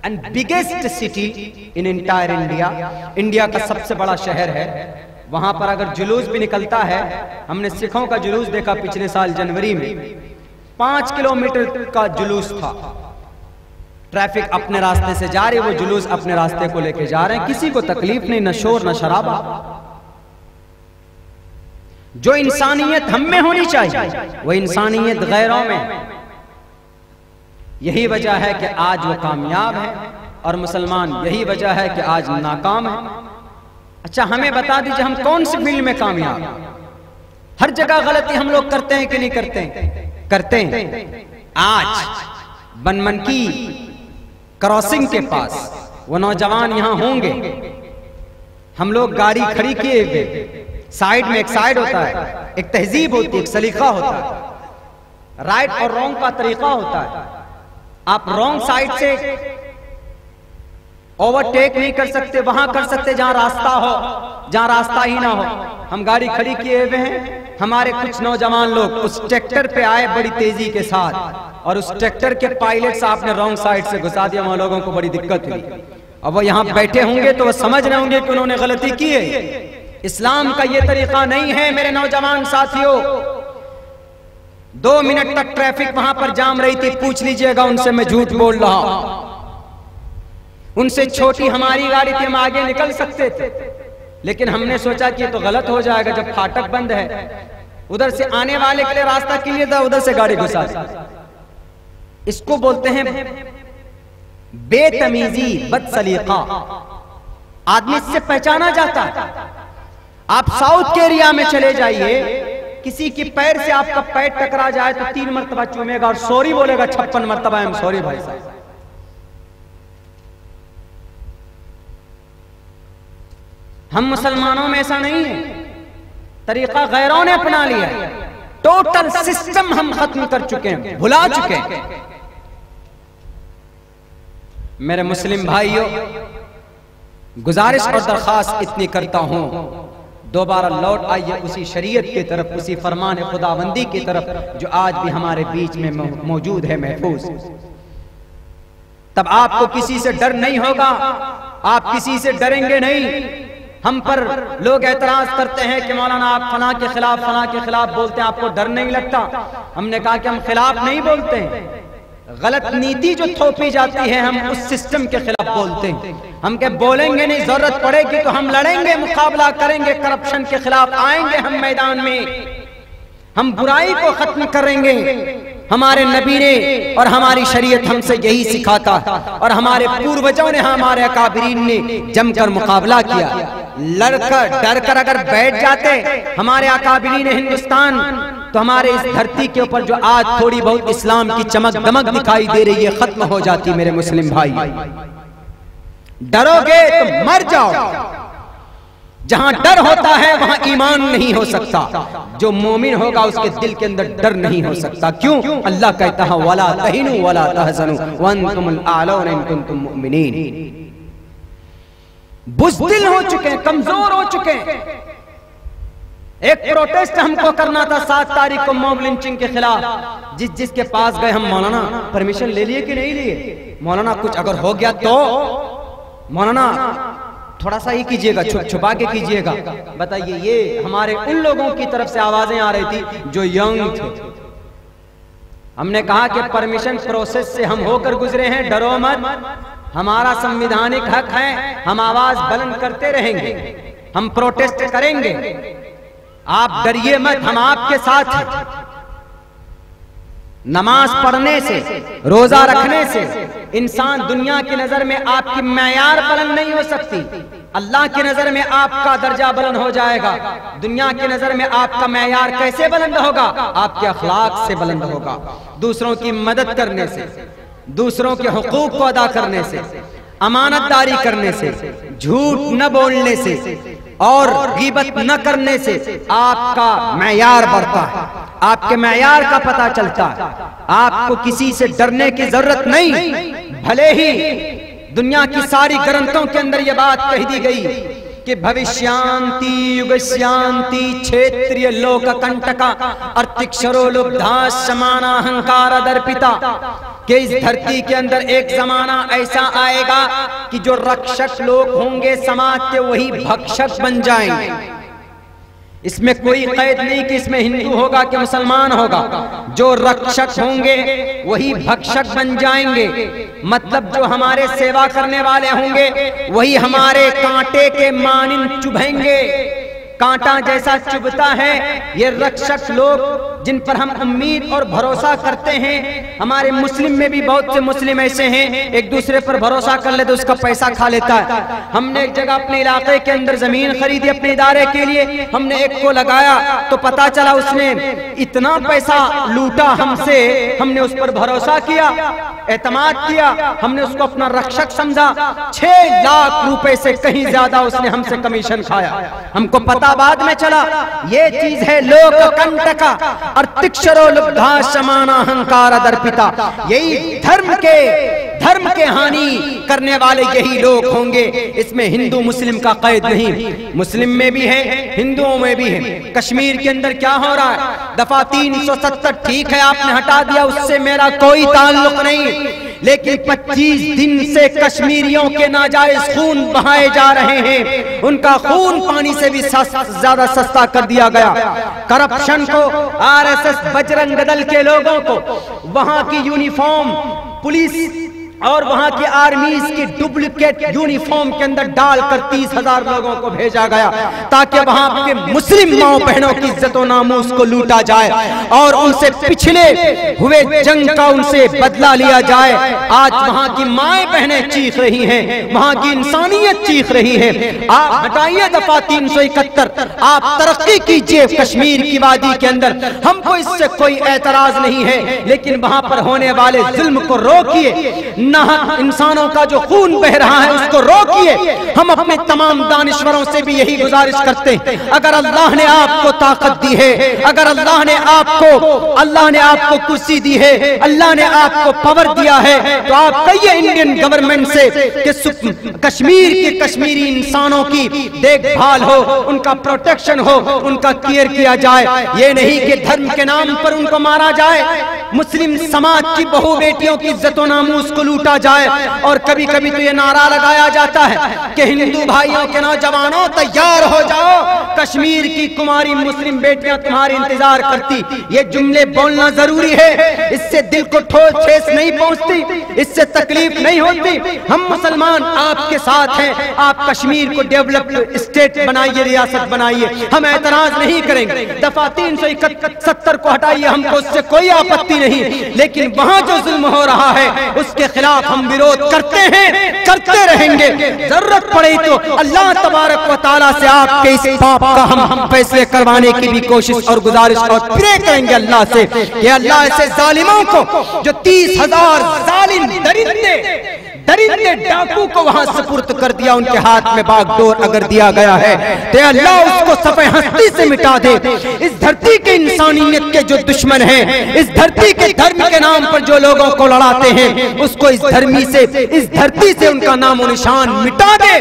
and biggest city in entire India, India का सबसे बड़ा शहर है। वहां पर अगर जुलूस भी निकलता है, हमने सिखों का जुलूस देखा पिछले साल जनवरी में, 5 किलोमीटर का जुलूस था। ट्रैफिक अपने रास्ते से जा रही, वो जुलूस अपने रास्ते को लेके जा रहे हैं, किसी को तकलीफ नहीं, न शोर न शराबा। जो इंसानियत हम में होनी चाहिए वो इंसानियत गैरों में। यही वजह है कि आज वो कामयाब है और मुसलमान, यही वजह है कि आज नाकाम है। अच्छा, हमें बता दीजिए हम कौन सी फील्ड में कामयाब? हर जगह गलती हम लोग करते हैं कि नहीं करते हैं? करते हैं। आज बनमनकी क्रॉसिंग के पास वो नौजवान यहां होंगे, हम लोग गाड़ी खड़ी किए हुए, साइड में एक साइड होता है, एक तहजीब होती है, एक सलीका होता है, राइट और रॉन्ग का तरीका होता है। आप रॉन्ग साइड से ओवरटेक नहीं कर सकते, वहां कर सकते जहां रास्ता हो, जहां रास्ता ही ना हो। हम गाड़ी खड़ी किए हुए हैं, हमारे कुछ नौजवान लोग उस ट्रैक्टर पे आए बड़ी तेजी के साथ, और उस ट्रैक्टर के पायलट साहब ने रॉन्ग साइड से घुसा दिया, वहां लोगों को बड़ी दिक्कत हुई। अब वो यहां बैठे होंगे तो वो समझ रहे होंगे कि उन्होंने गलती की है, इस्लाम का ये तरीका नहीं है मेरे नौजवान साथियों। 2 मिनट तक ट्रैफिक वहां पर जाम रही थी, पूछ लीजिएगा उनसे, मैं झूठ बोल रहा हूं। उनसे छोटी हमारी गाड़ी थी, हम आगे निकल सकते थे, लेकिन हमने सोचा कि ये तो गलत हो जाएगा जब फाटक बंद है। उधर से आने वाले के लिए रास्ता क्लियर था, उधर से गाड़ी घुसा दी। इसको बोलते हैं बेतमीजी, बदसलीका। आदमी इससे पहचाना जाता है। आप साउथ के एरिया में चले जाइए, किसी की पैर से आपका पैर टकरा जाए तो 3 मरतबा चूमेगा और सॉरी बोलेगा 56 मरतबा, हम सॉरी भाई साहब। हम मुसलमानों में ऐसा नहीं है, तरीका गैरों ने अपना लिया है। टोटल सिस्टम हम खत्म कर चुके हैं, भुला चुके हैं। मेरे मुस्लिम भाइयों, गुजारिश और दरखास्त इतनी करता हूं, दोबारा लौट आइए उसी शरीयत की तरफ, उसी फरमान खुदाबंदी की तरफ जो आज भी हमारे बीच में मौजूद है, महफूज। तब आपको किसी से डर नहीं होगा, आप किसी से डरेंगे नहीं। हम पर लोग एतराज करते हैं कि मौलाना आप फलां के खिलाफ बोलते हैं, आपको डर नहीं लगता। हमने कहा कि हम खिलाफ नहीं बोलते हैं, गलत नीति जो थोपी जाती है हम उस सिस्टम के खिलाफ बोलते हैं। हम क्या बोलेंगे नहीं, जरूरत पड़ेगी तो हम लड़ेंगे, मुकाबला करेंगे, करप्शन के खिलाफ आएंगे हम मैदान में, हम बुराई को खत्म करेंगे। हमारे नबी ने और हमारी शरीयत हमसे यही सिखाता है, और हमारे पूर्वजों ने, हमारे अकाबिरीन ने जमकर मुकाबला किया। लड़कर डरकर अगर बैठ जाते हमारे अकाबिरीन हिंदुस्तान, तो हमारे इस धरती के ऊपर जो आज थोड़ी बहुत इस्लाम की चमक दमक दिखाई दे रही है, खत्म हो जाती। मेरे मुस्लिम भाई, डरोगे तो मर जाओ। जहां डर होता है वहां ईमान नहीं हो सकता। जो मोमिन होगा उसके दिल के अंदर डर नहीं हो सकता। क्यों? अल्लाह कहता है वला तहिनु वला तहज़नु व अंतुमुल आलौना इन कुंतुम मुमिनीन। बुज़दिल हो चुके हैं, कमजोर हो चुके हैं। एक प्रोटेस्ट हमको करना था 7 तारीख को मॉब लिंचिंग के खिलाफ। जिसके पास गए हम, मौलाना परमिशन ले लिए कि नहीं लिए, मौलाना कुछ अगर हो गया तो मौलाना थोड़ा सा ही कीजिएगा, छुपा के कीजिएगा। बताइए, ये हमारे उन लोगों की तरफ से आवाजें आ रही थी जो यंग थे। हमने कहा कि परमिशन प्रोसेस से हम होकर गुजरे हैं, डरो मत, हमारा संवैधानिक हक है, हम आवाज बुलंद करते रहेंगे, हम प्रोटेस्ट करेंगे, आप डरिए मत, हम आपके साथ हैं। नमाज पढ़ने से, रोजा रखने से इंसान दुनिया की नजर में आपकी मैयार बुलंद नहीं हो सकती, अल्लाह की नजर में आपका दर्जा बुलंद हो जाएगा। दुनिया की नजर में आपका मैयार कैसे बुलंद होगा? आपके अखलाक से बुलंद होगा, दूसरों की मदद करने से, दूसरों के हुकूक को अदा करने से, अमानतदारी करने से, झूठ न बोलने से और गीबत न करने से आपका मैयार बढ़ता है, आपके मैयार का पता चलता है। आपको किसी से डरने की जरूरत नहीं। भले ही दुनिया की सारी ग्रंथों के अंदर यह बात कही दी गई कि भविष्यांति युगस्यांति क्षेत्रीय लोक कंटका अर्तिक्षरो लुब्धा समाना अहंकार दर्पिता, कि इस धरती के अंदर एक जमाना ऐसा आएगा कि जो रक्षक लोग होंगे समाज के वही भक्षक बन जाएंगे। इसमें कोई कैद नहीं कि इसमें हिंदू होगा कि मुसलमान होगा, जो रक्षक होंगे वही भक्षक बन जाएंगे। मतलब जो हमारे सेवा करने वाले होंगे वही हमारे कांटे के मानिंद चुभेंगे। कांटा जैसा चुभता है ये रक्षक लोग जिन पर हम उम्मीद और भरोसा करते हैं। हमारे मुस्लिम में भी बहुत से मुस्लिम ऐसे हैं, एक दूसरे पर भरोसा कर ले तो उसका पैसा खा लेता है। हमने एक जगह अपने इलाके के अंदर जमीन खरीदी अपने इदारे के लिए, हमने एक को लगाया तो पता चला उसने इतना पैसा लूटा हमसे, हमने उस पर भरोसा किया, एतमाद किया, हमने उसको अपना रक्षक समझा। 6 लाख रुपए से कहीं ज्यादा उसने हमसे कमीशन खाया। हमको पता बाद में चला ये चीज है लोक कंटका अर्तिक्षरो लुब्धा समाना अहंकार दर्पिता। यही धर्म के धर्म के हानि करने वाले यही लोग होंगे। इसमें हिंदू मुस्लिम का कैद नहीं, मुस्लिम में भी है, हिंदुओं में भी है। कश्मीर के अंदर क्या हो रहा है? दफा 370 ठीक है आपने हटा दिया, उससे मेरा कोई ताल्लुक नहीं, लेकिन 25 दिन से कश्मीरियों के नाजायज खून बहाए जा रहे हैं। उनका खून पानी से भी ज्यादा सस्ता कर दिया गया। करप्शन को, आरएसएस बजरंग दल के लोगों को वहां की यूनिफॉर्म पुलिस और वहां की आर्मीज की डुप्लीकेट यूनिफॉर्म के अंदर डालकर 30,000 लोगों को भेजा गया ताकि वहां के मुस्लिम माओ बहनों की इज्जत और नामूस को लूटा जाए और उनसे पिछले हुए जंग का उनसे बदला लिया जाए। आज वहां की माए बहनें चीख रही हैं, वहां की इंसानियत चीख रही है। आप हटाइए दफा 371, आप तरक्की कीजिए कश्मीर की वादी के अंदर, हमको इससे कोई एतराज नहीं है, लेकिन वहां पर होने वाले जुल्म को रोकिए। नाहक इंसानों का जो खून बह रहा है उसको रोकिए। हम अपने तमाम दानिश्वरों से भी यही गुजारिश करते हैं, अगर अल्लाह ने आपको ताकत दी है, अगर अल्लाह ने आपको कुर्सी दी है, अल्लाह ने आपको पावर दिया है, तो आप कहिए इंडियन गवर्नमेंट से कि कश्मीर के कश्मीरी इंसानों की देखभाल हो, उनका प्रोटेक्शन हो, उनका केयर किया जाए। ये नहीं कि धर्म के नाम पर उनको मारा जाए, मुस्लिम समाज की बहु बेटियों की इज्जत नामूस को लूटा जाए। और कभी कभी तो ये नारा लगाया जाता है कि हिंदू भाइयों के नौजवानों तैयार हो जाओ, कश्मीर की कुमारी मुस्लिम बेटियां तुम्हारी इंतजार करती। ये जुमले बोलना जरूरी है, इससे दिल को ठेस नहीं पहुंचती, इससे तकलीफ नहीं होती। हम मुसलमान आपके साथ हैं, आप कश्मीर को डेवलप्ड स्टेट बनाइए, रियासत बनाइए, हम एतराज नहीं करेंगे। दफा 371 को हटाइए, हमको उससे कोई आपत्ति नहीं, लेकिन वहां जो जुल्म हो रहा है उसके खिलाफ हम विरोध करते हैं, करते रहेंगे। जरूरत पड़े तो अल्लाह तबारक व तआला से आपके इस पाप का हम फैसले करवाने की भी कोशिश और गुजारिश और प्रे करेंगे अल्लाह से कि अल्लाह ऐसे जालिमों को, जो 30,000 जालिम दरिंदे डाकू को वहां सुपुर्द कर दिया, उनके हाथ में बागडोर अगर दिया गया है तो अल्लाह उसको सफे हस्ती से मिटा दे। इस धरती के इंसानियत के जो दुश्मन हैं, इस धरती के धर्म के नाम पर जो लोगों को लड़ाते हैं, उसको इस धरती से उनका नामो निशान मिटा दे,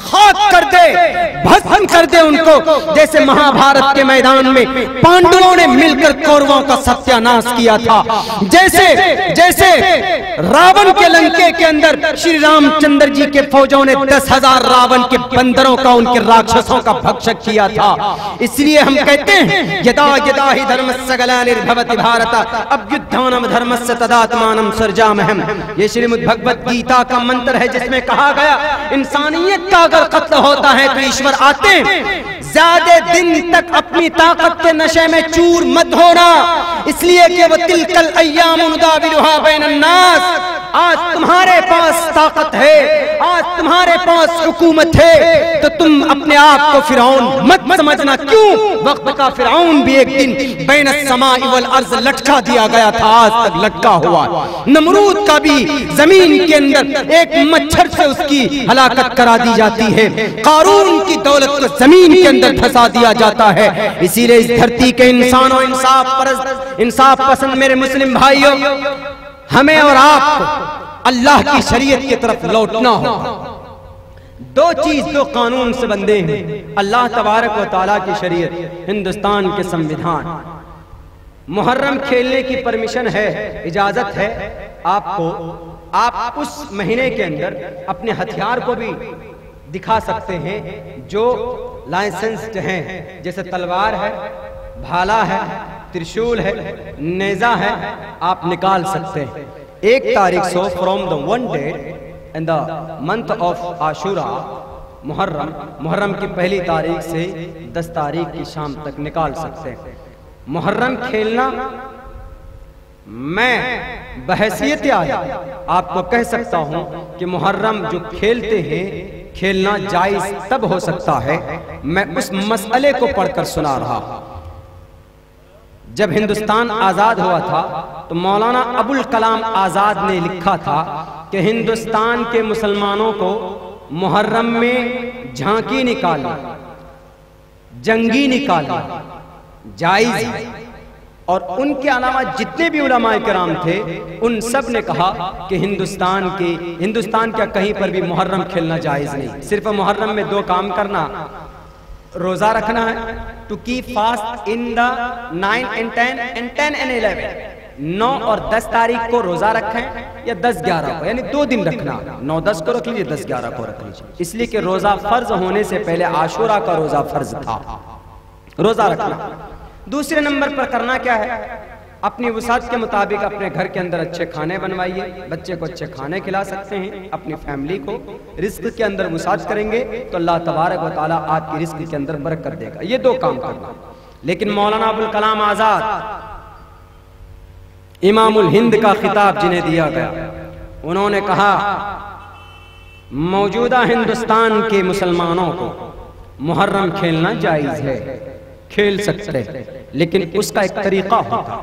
खाक कर दे, भस्म कर दे उनको। जैसे महाभारत के मैदान में पांडवों ने मिलकर कौरवों का सत्यानाश किया था, जैसे रावण के लंके के अंदर श्री रामचंद्र जी के फौजों ने 10,000 रावण के बंदरों का, उनके राक्षसों का भक्षक किया था। इसलिए हम कहते हैं यदा यदा ही धर्मस्य ग्लानिर्भवति भारत अभ्युत्थानम धर्मस्य तदात्मानं सृजाम्यहम्। ये श्रीमद् भगवत गीता का मंत्र है, जिसमें कहा गया इंसानियत का अगर कत्ल होता है तो ईश्वर आते हैं। ज्यादा दिन तक अपनी ताकत के नशे में चूर मत होना, इसलिए कि वो तिलकल अय्याम नुदाविलुहा बैनन नास। आज तुम्हारे पास ताकत है, आज तुम्हारे पास हुकूमत है, तो तुम अपने आप को फिरौन मत समझना। क्यों? वक्त का फिरौन भी एक दिन बैन समाई वल अर्ज लटका दिया गया था, आज तक लटका हुआ। नमरूद का भी जमीन के अंदर एक मच्छर से उसकी हलाकत करा दी जाती है, कारून की दौलत को जमीन के अंदर फंसा दिया जाता है। इसीलिए इस धरती के इंसानों, इंसाफ पसंद मेरे मुस्लिम भाइयों, हमें और आपको अल्लाह की शरीयत की तरफ लौटना होगा। दो चीज, दो कानून से बंधे हैं, अल्लाह तबारक व तआला की शरीयत, हिंदुस्तान के संविधान। मुहर्रम खेलने की परमिशन है, इजाजत है आपको। आप उस महीने के अंदर अपने हथियार को भी दिखा सकते हैं जो लाइसेंस्ड हैं, जैसे तलवार है, भाला है, त्रिशूल है, नेजा है, आप निकाल सकते हैं। 1 तारीख से from the 1 date in the month of Ashura, मुहर्रम की पहली तारीख से 10 तारीख की शाम तक निकाल सकते हैं। मुहर्रम खेलना, मैं बहैसियत आपको कह सकता हूं कि मुहर्रम जो खेलते हैं, खेलना जायज तब हो सकता है। मैं उस मसले को पढ़कर सुना रहा हूं। जब हिंदुस्तान आजाद हुआ था तो मौलाना अबुल कलाम आजाद ने लिखा था कि हिंदुस्तान के मुसलमानों को मुहर्रम में झांकी निकालना, जंगी निकालना जायज है। और उनके अलावा जितने भी उलमाए किराम थे उन सब ने कहा कि हिंदुस्तान क्या कहीं पर भी मुहर्रम खेलना जायज नहीं। सिर्फ मुहर्रम में 2 काम करना, रोजा रखना है, to keep fast in the 9 and 10 and 11। 9 और 10 तारीख को रोजा रखें या 10-11 को, यानी 2 दिन रखना। 9-10 को रख लीजिए, 10-11 को रख लीजिए, इसलिए कि रोजा फर्ज होने से पहले आशूरा का रोजा फर्ज था, रोजा रखना। दूसरे नंबर पर करना क्या है, अपनी वसात के मुताबिक अपने घर के अंदर अच्छे खाने बनवाइए, बच्चे को अच्छे खाने खिला सकते हैं, अपनी फैमिली को रिस्क के अंदर वसात करेंगे तो अल्लाह तबारक व तआला आपकी रिस्क के अंदर बरकत देगा। ये 2 काम करना। लेकिन मौलाना अबुल कलाम आजाद इमामुल हिंद का खिताब जिन्हें दिया गया, उन्होंने कहा मौजूदा हिंदुस्तान के मुसलमानों को मुहर्रम खेलना जायज है, खेल सकते हैं, लेकिन उसका एक तरीका होता।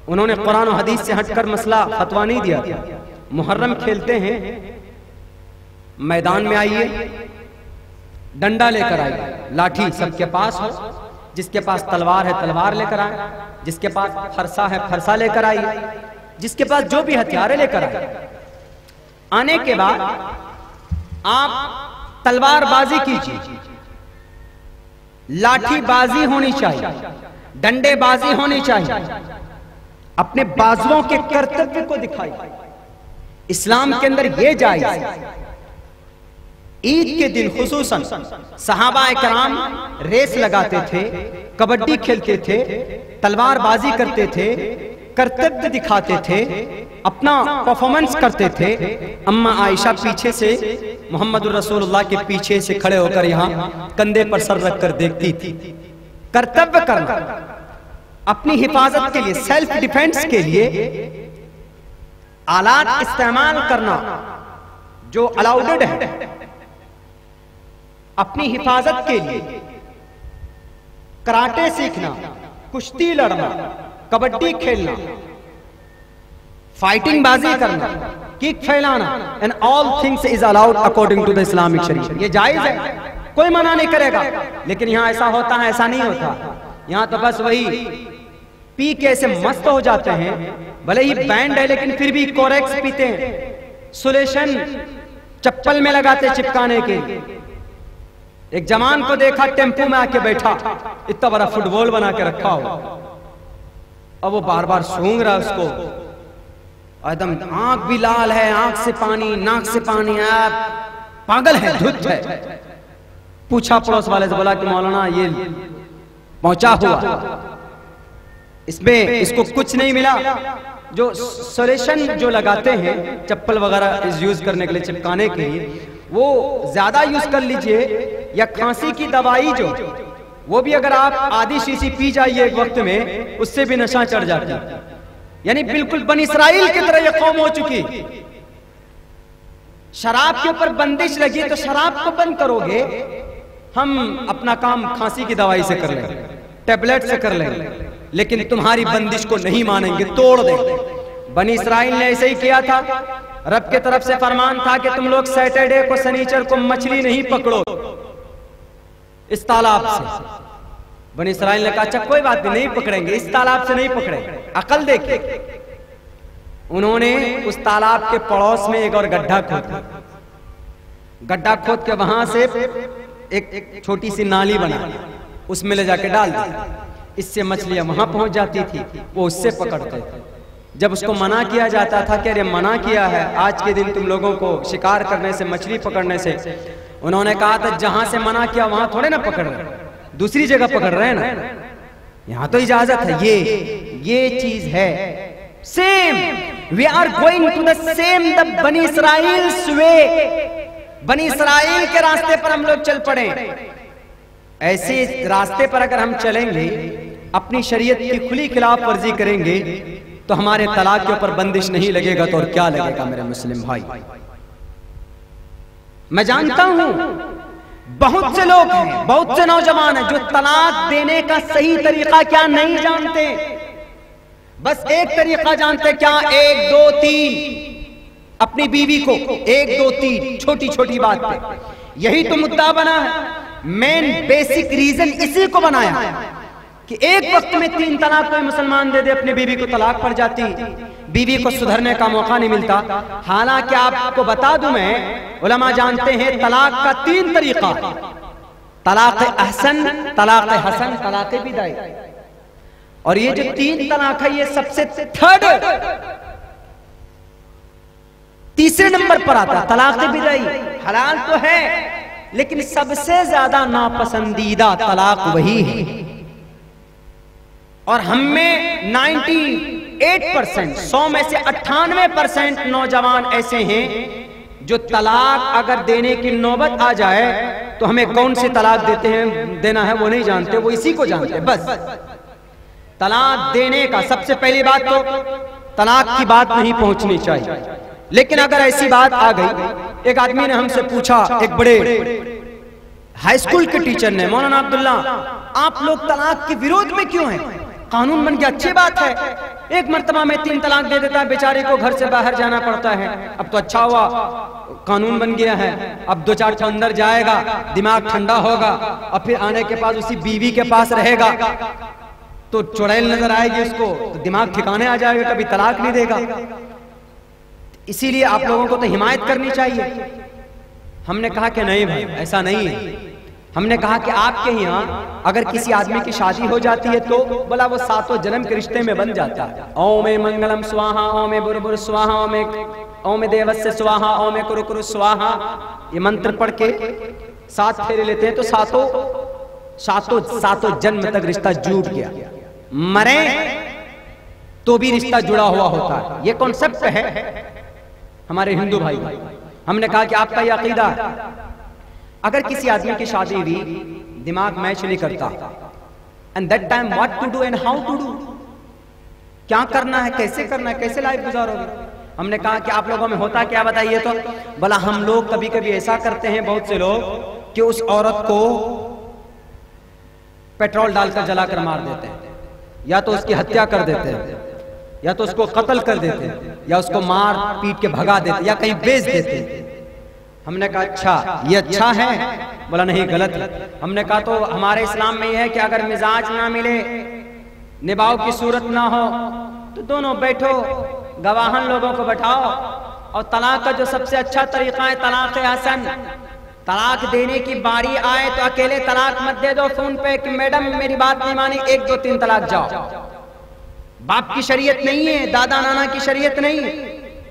उन्होंने कुरान और हदीस से हटकर मसला फतवा नहीं दिया था। मुहर्रम खेलते हैं, मैदान में आइए, डंडा लेकर आइए, लाठी सबके पास हो, जिसके पास तलवार है तलवार लेकर आए, जिसके पास फरसा है फरसा लेकर आइए, जिसके पास जो भी हथियार लेकर आए। आने के बाद आप तलवारबाजी कीजिए, लाठीबाजी होनी चाहिए, डंडेबाजी होनी चाहिए, अपने बाजुओं के कर्तव्य को दिखाइए। इस्लाम के अंदर यह जायज है। ईद के दिन खुसूसन सहाबा इकराम रेस लगाते थे, कबड्डी खेलते थे, तलवारबाजी करते थे, कर्तव्य दिखाते थे, अपना परफॉर्मेंस करते थे। अम्मा आयशा पीछे से मोहम्मद रसूलुल्लाह के पीछे से खड़े होकर यहाँ कंधे पर सर रखकर देखती थी। कर्तव्य करना, अपनी हिफाजत के लिए, सेल्फ डिफेंस के लिए आलात इस्तेमाल करना जो अलाउडेड है, अपनी हिफाजत के लिए कराटे सीखना, कुश्ती लड़ना, कबड्डी खेलना, फाइटिंग बाजी करना, किक फैलाना, and all things is allowed according to the Islamic शरीयत। ये जायज है, कोई मना नहीं करेगा। लेकिन यहाँ ऐसा होता है, ऐसा नहीं होता। यहाँ तो बस वही पी के ऐसे मस्त हो जाते हैं, भले ही बैंड है लेकिन फिर भी कोरेक्स पीते हैं, सुलेशन चप्पल में लगाते चिपकाने के। एक जवान को देखा टेम्पो में आके बैठा, इतना बड़ा फुटबॉल बना के रखा हो, अब वो बार बार सूंघ रहा है उसको, एकदम आंख भी लाल है, आंख से पानी, नाक से पानी, आप पागल है, धुत है। पूछा पड़ोस वाले से, बोला कि मौलाना ये पहुंचा हुआ, इसमें इसको कुछ नहीं मिला। जो सोल्यूशन जो लगाते हैं चप्पल वगैरह यूज करने के लिए, चिपकाने के लिए, वो ज्यादा यूज कर लीजिए। या खांसी की दवाई जो, वो भी अगर आप आधी शीशी पी जाइए एक वक्त में, उससे भी नशा चढ़ जाता है। यानी बिल्कुल बनी इस्राइल की तरह ये कौम हो चुकी। शराब के ऊपर बंदिश लगी तो शराब को बंद करोगे, हम अपना काम खांसी की दवाई से कर लेंगे, टेबलेट से कर लेंगे, लेकिन तुम्हारी बंदिश को नहीं मानेंगे, तोड़ देंगे। बनी इस्राइल ने ऐसे ही किया था। रब के तरफ से फरमान था कि तुम लोग सैटरडे को, शनिचर को मछली नहीं पकड़ो इस तालाब से। बनी इस्राइल ने कहा अच्छा कोई बात नहीं पकड़ेंगे, इस तालाब से नहीं पकड़ेंगे। अकल देखिए, उन्होंने उस तालाब के पड़ोस में एक और गड्ढा खोदा, गड्ढा खोद के वहां से एक छोटी सी नाली बना, उसमें ले जाके डाल दी। इससे मछलियां वहां पहुंच जाती थी, वो उससे पकड़ते थे। जब उसको मना किया जाता था कि अरे मना किया है आज के दिन तुम लोगों को शिकार करने से, मछली पकड़ने से, उन्होंने कहा था जहां से मना किया वहां थोड़े ना पकड़ रहे, दूसरी जगह पकड़ रहे हैं ना, यहां तो इजाजत है। ये चीज है same, we are going to the same the बनी इस्राइल्स वे। बनी इस्राइल के रास्ते पर हम लोग चल पड़े। ऐसे रास्ते पर अगर हम चलेंगे, अपनी शरीयत की खुली खिलाफ वर्जी करेंगे, तो हमारे तलाक के ऊपर बंदिश नहीं लगेगा तो और क्या लगेगा मेरे मुस्लिम भाई। मैं जानता हूं बहुत से लोग हैं, बहुत से नौजवान हैं जो तलाक देने का सही तरीका क्या नहीं जानते। बस एक तरीका जानते, क्या 1 2 3 अपनी बीवी को 1 2 3 छोटी छोटी बात पे। यही तो मुद्दा बना है, मेन बेसिक रीजन इसी को बनाया है। कि एक वक्त में 3 तलाक कोई मुसलमान दे दे, अपनी बीवी को तलाक पड़ जाती, बीवी को सुधरने का मौका नहीं मिलता। हालांकि आपको बता दूं मैं, उलमा जानते हैं तलाक का 3 तरीका, तलाक अहसन, तलाक हसन, तलाक बिदाई। और ये जो 3 तलाक है ये सबसे तीसरे नंबर पर आता है। तलाक बिदाई हलाल तो है, लेकिन सबसे ज्यादा नापसंदीदा तलाक वही है। और हम में 98% 100 में से 98% नौजवान ऐसे हैं जो तलाक अगर देने की नौबत आ जाए तो हमें कौन सी तलाक देना है वो नहीं जानते, वो इसी को जानते हैं बस। तलाक देने का सबसे पहली बात तो तलाक की बात नहीं पहुंचनी चाहिए। लेकिन अगर ऐसी बात आ गई, एक आदमी ने हमसे पूछा, एक बड़े हाई स्कूल के टीचर ने, मौलाना अब्दुल्ला आप लोग तलाक के विरोध में क्यों हैं? कानून बन गया, अच्छी बात है, एक मर्तबा में 3 तलाक दे देता है, बेचारे को घर से बाहर जाना पड़ता है। अब तो अच्छा हुआ कानून बन गया है, अब 2-4 ठो अंदर जाएगा, दिमाग ठंडा होगा, और फिर आने के बाद उसी बीवी के पास रहेगा तो चुड़ैल नजर आएगी उसको, तो दिमाग ठिकाने आ जाएगा, कभी तलाक नहीं देगा। इसीलिए आप लोगों को तो हिमायत करनी चाहिए। हमने कहा कि नहीं भाई, ऐसा नहीं है। हमने कहा कि आपके यहाँ अगर किसी आदमी की शादी हो जाती है तो बोला वो 7 जन्म के रिश्ते में बन जाता है। ओम मंगलम स्वाहा, ओम बुरबुर स्वाहा, ओम देवस्य स्वाहा, ओम कुरु स्वाहा, ये मंत्र पढ़ के 7 फेरे लेते हैं तो सातों जन्म तक रिश्ता जुड़ गया। मरे तो भी रिश्ता जुड़ा हुआ होता है। ये कॉन्सेप्ट है हमारे हिंदू भाई। हमने कहा कि आपका यह अकीदा है, अगर किसी आदमी की शादी हुई, दिमाग मैच नहीं करता, and that time what to do and how to do, क्या करना है, कैसे करना है, कैसे लाइफ गुजारोगे। हमने कहा कि आप लोगों में होता क्या बताइए तो बोला हम लोग कभी कभी ऐसा करते हैं, बहुत से लोग, कि उस औरत को पेट्रोल डालकर जलाकर मार देते हैं, या तो उसकी हत्या कर देते हैं, या तो उसको कत्ल कर देते हैं, या उसको मार पीट के भगा देते हैं, या कहीं बेच देते हैं। हमने कहा अच्छा ये अच्छा है? बोला नहीं, गलत है। हमने कहा तो हमारे इस्लाम में यह है कि अगर मिजाज ना मिले, निभाव की सूरत ना हो, तो दोनों बैठो, गवाहन लोगों को बैठाओ, और तलाक का जो सबसे अच्छा तरीका है तलाक हसन। तलाक देने की बारी आए तो अकेले तलाक मत दे दो फोन पे कि मैडम मेरी बात नहीं मानी, 1 2 3 तलाक जाओ। बाप की शरीयत नहीं है, दादा नाना की शरीयत नहीं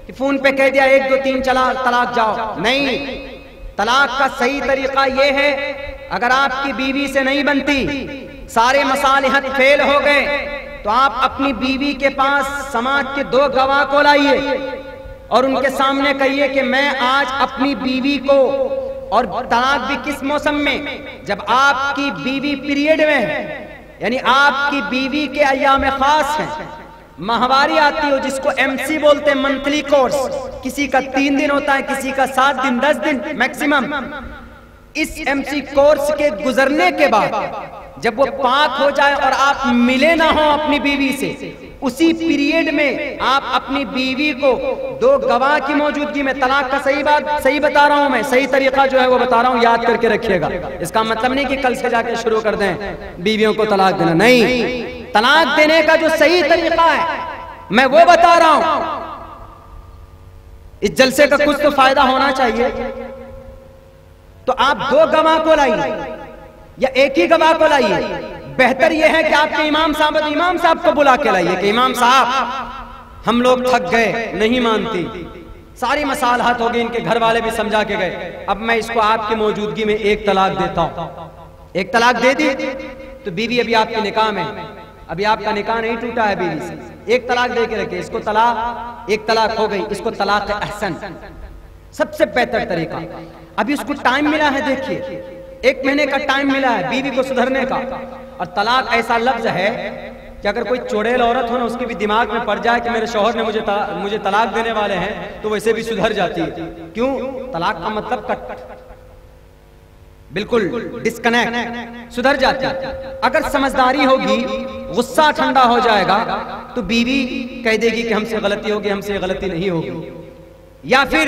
कि फोन पे कह दिया 1 2 3 चला तलाक जाओ। नहीं, तलाक का सही तरीका यह है, अगर आपकी बीवी से नहीं बनती, सारे मसालिहत फेल हो गए, तो आप अपनी बीवी के पास समाज के 2 गवाह को लाइए और उनके सामने कहिए कि मैं आज अपनी बीवी को, और तलाक भी किस मौसम में, जब आपकी बीवी पीरियड में है, यानी आपकी बीवी के अय्याम खास हैं, माहवारी आती हो जिसको MC बोलते हैं, मंथली कोर्स, किसी का 3 दिन होता है, किसी का 7 दिन 10 दिन मैक्सिमम। इस MC कोर्स के गुजरने के बाद जब वो पाक हो जाए और आप मिले ना हो अपनी बीवी से, उसी पीरियड में आप अपनी बीवी को 2 गवाह की मौजूदगी में, तलाक का सही बता रहा हूं मैं, सही तरीका जो है वो बता रहा हूं, याद करके रखिएगा। इसका मतलब नहीं कि कल से जाके शुरू कर दें बीवियों को तलाक देना, नहीं, तलाक देने का जो सही तरीका है मैं वो बता रहा हूं। इस जलसे का कुछ तो फायदा होना चाहिए। तो आप 2 गवाह को लाइए या 1 ही गवाह को लाइए। बेहतर यह है कि आपके इमाम साहब को बुला के लाइए कि इमाम साहब हम लोग थक गए, नहीं मानती, सारी मसालहत हो गई, इनके घर वाले भी समझा के गए, अब मैं इसको आपकी मौजूदगी में 1 तलाक देता हूं। 1 तलाक दे दी तो बीवी अभी आपके निकाह में, अभी आपका निकाह नहीं टूटा है बीवी से, 1 तलाक दे के रखे, इसको तलाक, 1 तलाक हो गई, इसको तलाक अहसन, सबसे बेहतर तरीका। अभी उसको टाइम मिला है, देखिए 1 महीने का टाइम मिला है बीवी को सुधरने का। और तलाक ऐसा लफ्ज है कि अगर कोई चुड़ैल औरत हो ना, उसके भी दिमाग में पड़ जाए कि मेरे शौहर ने मुझे तलाक देने वाले हैं, तो वैसे भी सुधर जाती है। क्यों? तलाक का मतलब कट, बिल्कुल डिस्कनेक्ट, सुधर जाती है। अगर समझदारी होगी, गुस्सा ठंडा हो जाएगा, तो बीवी कह देगी कि हमसे गलती होगी, हमसे गलती नहीं होगी। या फिर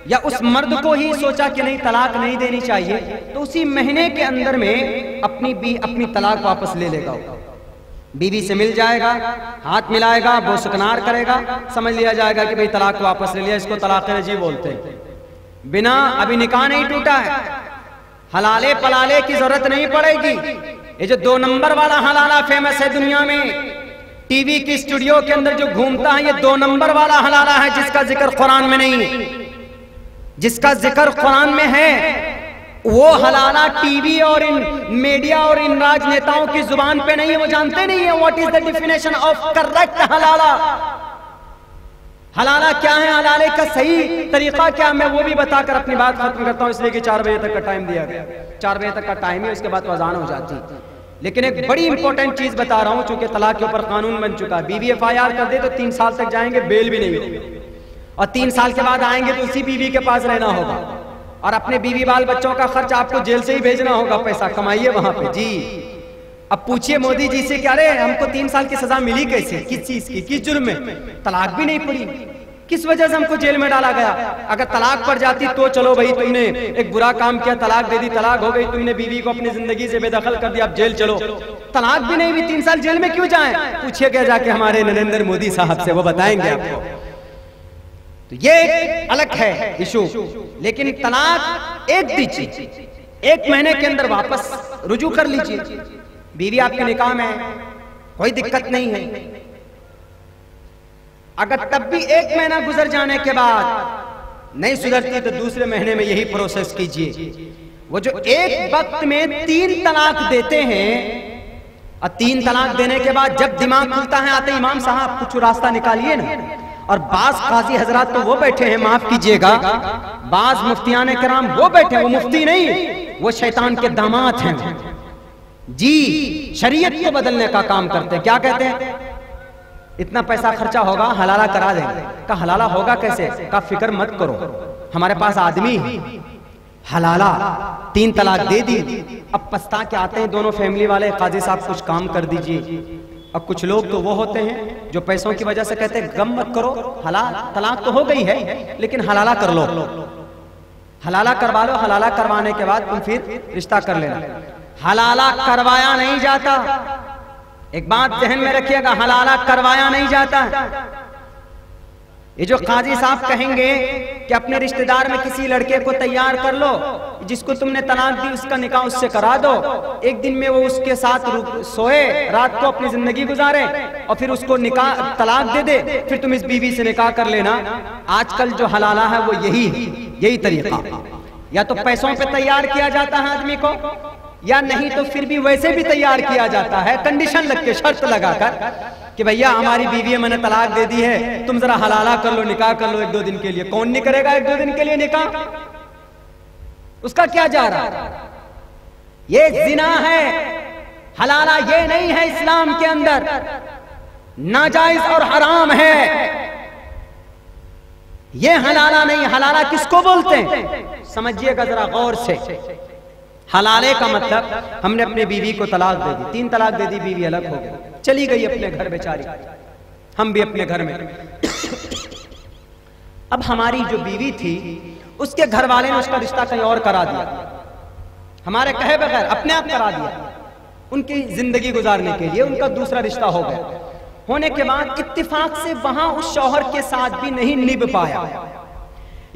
या उस मर्द को ही सोचा कि नहीं तलाक नहीं देनी चाहिए, तो उसी महीने के अंदर में अपनी तलाक वापस ले लेगा। बीवी से मिल जाएगा, हाथ मिलाएगा, वो सुकनार करेगा, समझ लिया जाएगा कि भाई तलाक वापस ले लिया। इसको तलाक रजी बोलते हैं। बिना अभी निकाह नहीं टूटा है, हलाले पलाले की जरूरत नहीं पड़ेगी। ये जो 2 नंबर वाला हलाला फेमस है दुनिया में, टीवी की स्टूडियो के अंदर जो घूमता है, ये 2 नंबर वाला हलाला है जिसका जिक्र कुरान में नहीं। जिसका जिक्र कुरान में है वो हलाला टीवी और इन मीडिया और इन राजनेताओं की जुबान पे नहीं है, वो जानते नहीं है what is the definition of correct halala. हलाला क्या है, हलाले का सही तरीका क्या, मैं वो भी बताकर अपनी बात खत्म करता हूं, इसलिए कि 4 बजे तक का टाइम दिया गया। 4 बजे तक का टाइम है, उसके बाद अजान हो जाती। लेकिन एक बड़ी इंपॉर्टेंट चीज बता रहा हूं, चूंकि तलाक के ऊपर कानून बन चुका है। बीवी FIR कर दे तो 3 साल तक जाएंगे, बेल भी नहीं होगी, और 3 साल के बाद आएंगे तो उसी बीवी के पास रहना होगा, और अपने बीवी बाल बच्चों का खर्च आपको जेल से ही भेजना होगा। पैसा कमाइए वहां पे जी। अब पूछिए मोदी जी से, क्या रे हमको 3 साल की सजा मिली कैसे, किस चीज की, किस जुर्म में? तलाक भी नहीं पड़ी, किस वजह से हमको जेल में डाला गया? अगर तलाक पड़ जाती तो चलो भाई तुमने एक बुरा काम किया, तलाक दे दी, तलाक हो गई, तुमने बीवी को अपनी जिंदगी से बेदखल कर दिया, अब जेल चलो। तलाक भी नहीं हुई, 3 साल जेल में क्यों जाएं? पूछिएगा जाके हमारे नरेंद्र मोदी साहब से, वो बताएंगे आपको। तो ये अलग है इशू। लेकिन तलाक एक दीजिए, 1 महीने के अंदर वापस रुजू कर लीजिए। बीवी आपके निकाह में है, कोई दिक्कत नहीं है। अगर तब भी 1 महीना गुजर जाने के बाद नहीं सुधरती तो दूसरे महीने में यही प्रोसेस कीजिए। वो जो एक वक्त में 3 तलाक देते हैं, और 3 तलाक देने के बाद जब दिमाग खुलता है, आते इमाम साहब कुछ रास्ता निकालिए ना। और बाज काजी हजरात तो वो बैठे हैं, माफ कीजिएगा, बाज मुफ्तियाने कराम वो बैठे हैं, वो मुफ्ती नहीं, वो शैतान के दामाद हैं जी। शरीयत को बदलने का काम करते हैं। क्या कहते हैं? इतना पैसा खर्चा होगा, हलाला करा देंगे। का हलाला होगा कैसे? का फिक्र मत करो, हमारे पास आदमी है। हलाला 3 तलाक दे दी। अब पछता के आते हैं दोनों फैमिली वाले, काजी साहब कुछ काम कर दीजिए। अब कुछ लोग तो वो होते हैं जो पैसों की वजह से कहते हैं गम मत करो, हलाल तलाक तो हो गई है लेकिन हलाला कर लो, हलाला करवा लो। हलाला करवाने के बाद तुम फिर रिश्ता कर लेना। हलाला करवाया नहीं जाता, एक बात ध्यान में रखिएगा, हलाला करवाया नहीं जाता। ये जो काजी साहब कहेंगे कि अपने रिश्तेदार में किसी लड़के को तैयार कर लो, जिसको तुमने तलाक दी उसका निकाह उससे करा दो, एक दिन में वो उसके साथ सोए, रात को अपनी जिंदगी गुजारे और फिर उसको निकाह तलाक दे दे, फिर तुम इस बीवी से निकाह कर लेना। आजकल जो हलाला है वो यही तरीका। या तो पैसों पे तैयार किया जाता है आदमी को, या नहीं तो फिर भी वैसे भी तैयार किया जाता है कंडीशन लग के, शर्त लगाकर कि भैया हमारी बीवी मैंने तलाक दे दी है, तुम जरा हलाला कर लो, निकाह कर लो 1-2 दिन के लिए। कौन नहीं करेगा 1-2 दिन के लिए निकाह? उसका क्या जा रहा है? ये जिना है, हलाला ये नहीं है इस्लाम के अंदर, नाजायज और हराम है। ये हलाला नहीं। हलाला किसको बोलते हैं समझिएगा जरा गौर से। हलाले का मतलब हमने अपने बीवी को तलाक दे दी, 3 तलाक दे दी, बीवी अलग हो गई, चली गई अपने घर बेचारी, हम भी अपने घर में। अब हमारी जो बीवी थी उसके घर वाले ने उसका रिश्ता कहीं और करा दिया, हमारे कहे बगैर अपने आप करा दिया, उनकी जिंदगी गुजारने के लिए उनका दूसरा रिश्ता हो गया। होने के बाद इत्तेफाक से वहां उस शौहर के साथ भी नहीं निभ पाया,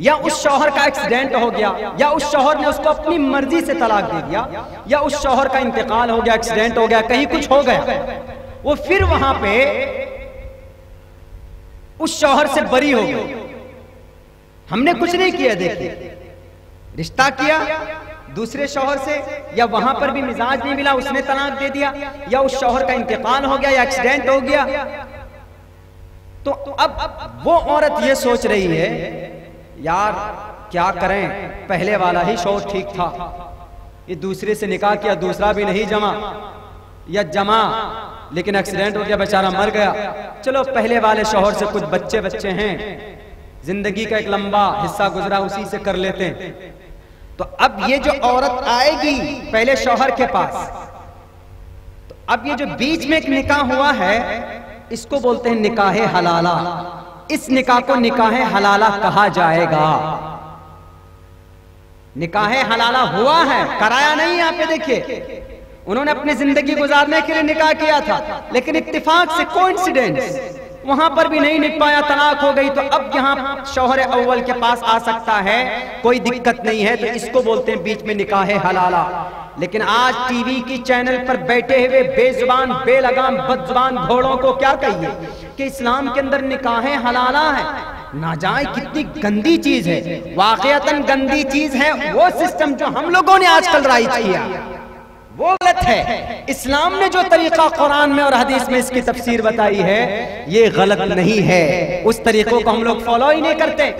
या उस शौहर का एक्सीडेंट हो गया, या उस शौहर ने उसको अपनी मर्जी से तलाक दे दिया, या उस शौहर का इंतकाल हो गया, एक्सीडेंट हो गया, कहीं कुछ हो गया, वो फिर वहां पे उस शौहर से बरी हो गई। हमने कुछ नहीं किया, देखिए रिश्ता किया दूसरे शौहर से, या वहां पर भी मिजाज नहीं मिला, उसने तलाक दे दिया, या उस शौहर का इंतकाल हो गया या एक्सीडेंट हो गया। तो अब वो औरत ये सोच रही है यार क्या करें, पहले वाला ही शौहर ठीक था, ये दूसरे से निकाह किया, दूसरा भी नहीं जमा, या जमा लेकिन एक्सीडेंट हो गया, बेचारा मर गया, चलो पहले वाले शौहर से कुछ बच्चे हैं, जिंदगी का एक लंबा हिस्सा गुजरा, उसी से कर लेते हैं। तो अब ये जो औरत आएगी पहले शौहर के पास, तो अब ये जो बीच में एक निकाह हुआ है इसको बोलते हैं निकाहे हलाला। इस निकाह को निकाहे हलाला कहा जाएगा। निकाह हलाला हुआ है, कराया नहीं। यहाँ पे देखिए, उन्होंने अपनी जिंदगी गुजारने के लिए निकाह किया था, लेकिन इत्तेफाक से, कोइंसिडेंस, वहां पर भी नहीं निभ पाया, तलाक हो गई। तो अब यहाँ शौहर अव्वल के पास आ सकता है, कोई दिक्कत नहीं है। तो इसको बोलते हैं बीच में निकाह हलाला। लेकिन आज टीवी की चैनल पर बैठे हुए बेजुबान, बेलगाम, बदजुबान घोड़ों को क्या कहिए कि इस्लाम के अंदर निकाह हलाला है। ना जाए कितनी गंदी चीज है, वाकईतन गंदी चीज है। वो सिस्टम जो हम लोगों ने आजकल राइज किया वो गलत है। इस्लाम ने जो तरीका कुरान में और हदीस में इसकी तफसीर बताई है ये गलत नहीं है। उस तरीकों को हम लोग फॉलो ही नहीं करते।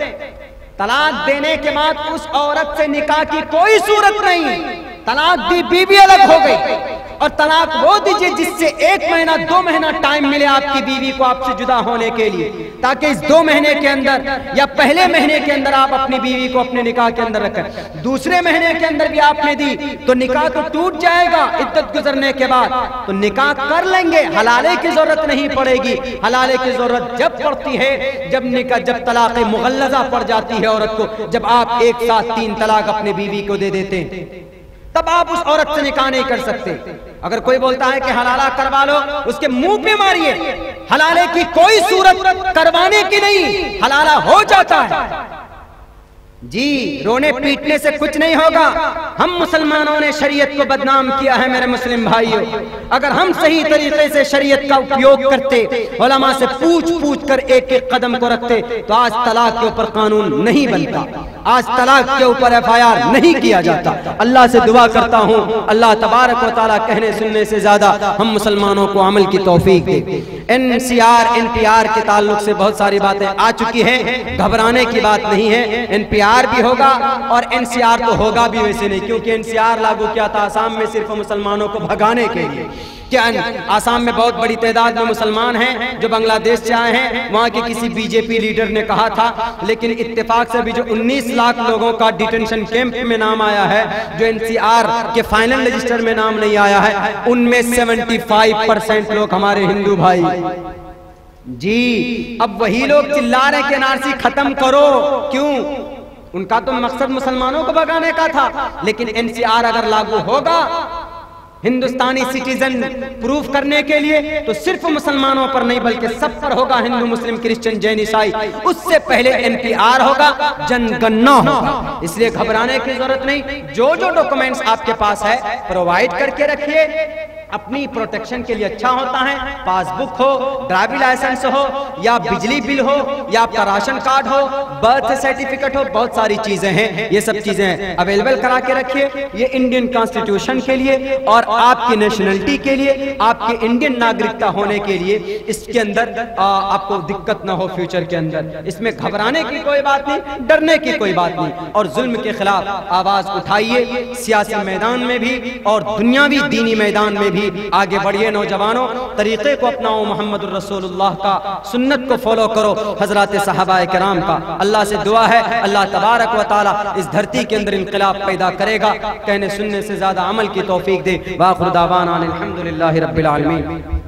तलाक देने के बाद उस औरत से निकाह की कोई सूरत नहीं। तलाक दी, बीवी अलग हो गई। और तलाक वो दीजिए जिससे 1 महीना 2 महीना टाइम मिले आपकी बीवी को आपसे जुदा होने के लिए, ताकि इस 2 महीने के अंदर या पहले महीने के अंदर आप अपनी बीवी को अपने निकाह के अंदर रखें। दूसरे महीने के अंदर भी आपने दी तो निकाह तो टूट जाएगा इद्दत गुजरने के बाद। तो निकाह कर लेंगे, हलाले की जरूरत नहीं पड़ेगी। हलाले की जरूरत जब पड़ती है जब तलाक मुगल्लज़ा पड़ जाती है औरत को, जब आप एक साथ 3 तलाक अपनी बीवी को दे देते हैं, तब आप उस औरत से निकाह नहीं कर सकते। अगर कोई बोलता है कि हलाला करवा लो, उसके मुंह पे मारिए। हलाले की कोई सूरत करवाने की नहीं, हलाला हो जाता है जी। रोने पीटने से कुछ नहीं होगा। हम मुसलमानों ने शरीयत को बदनाम किया है मेरे मुस्लिम भाइयों। अगर हम सही तरीके से शरीयत का उपयोग करते, उलमा से पूछ कर एक एक कदम को रखते, तो आज तलाक के ऊपर कानून नहीं बनता, आज तलाक के ऊपर FIR नहीं किया जाता। अल्लाह से दुआ करता हूँ अल्लाह तबारक व तआला कहने सुनने से ज्यादा हम मुसलमानों को अमल की तौफीक दे। NCR NPR के ताल्लुक से बहुत सारी बातें आ चुकी हैं, घबराने की बात नहीं है। NPR भी होगा और NCR तो होगा भी वैसे नहीं, क्योंकि NCR लागू किया था आसाम में सिर्फ मुसलमानों को भगाने के लिए। क्या आसाम में बहुत बड़ी तादाद में मुसलमान हैं जो बांग्लादेश से आए हैं, वहाँ के किसी BJP लीडर ने कहा था। लेकिन इत्तेफाक से भी जो 19 लाख लोगों का डिटेंशन कैंप में नाम आया है, जो NCR के फाइनल रजिस्टर में नाम नहीं आया है, उनमें 75% लोग हमारे हिंदू भाई जी। अब वही लोग चिल्ला रहे कि NRC खत्म करो, क्यों? उनका तो मकसद मुसलमानों को भगाने का था। लेकिन NCR अगर लागू होगा हिंदुस्तानी सिटीजन प्रूफ करने के लिए, तो सिर्फ मुसलमानों पर नहीं बल्कि सब पर होगा, हिंदू मुस्लिम क्रिश्चियन जैन ईसाई। उससे पहले NPR होगा, जनगणना होगा। इसलिए घबराने की जरूरत नहीं। जो डॉक्यूमेंट्स आपके पास है प्रोवाइड करके रखिए, अपनी प्रोटेक्शन के लिए अच्छा होता है। पासबुक हो, ड्राइविंग लाइसेंस हो, या बिजली बिल हो, या आपका राशन कार्ड हो, बर्थ सर्टिफिकेट हो, बहुत सारी चीजें हैं। ये सब चीजें अवेलेबल करा के रखिए। ये इंडियन कॉन्स्टिट्यूशन के लिए और आपकी नेशनलिटी के लिए, आपके इंडियन नागरिकता होने के लिए, इसके अंदर आपको दिक्कत ना हो फ्यूचर के अंदर। इसमें घबराने की कोई बात नहीं, डरने की कोई बात नहीं। और जुल्म के खिलाफ आवाज उठाइए, सियासी मैदान में भी और दुनियावी दीनी मैदान में भी आगे बढ़िए। नौजवानों, तरीके को अपनाओ मोहम्मद रसूलुल्लाह का, सुन्नत को फॉलो करो, हजरत सहाबाए किराम का। अल्लाह से दुआ है अल्लाह तबारक व तआला इस धरती के अंदर इनकलाब पैदा करेगा, कहने सुनने से ज्यादा अमल की तौफीक दे। वाखिर दावाना अल्हम्दुलिल्लाहि रब्बिल आलमीन।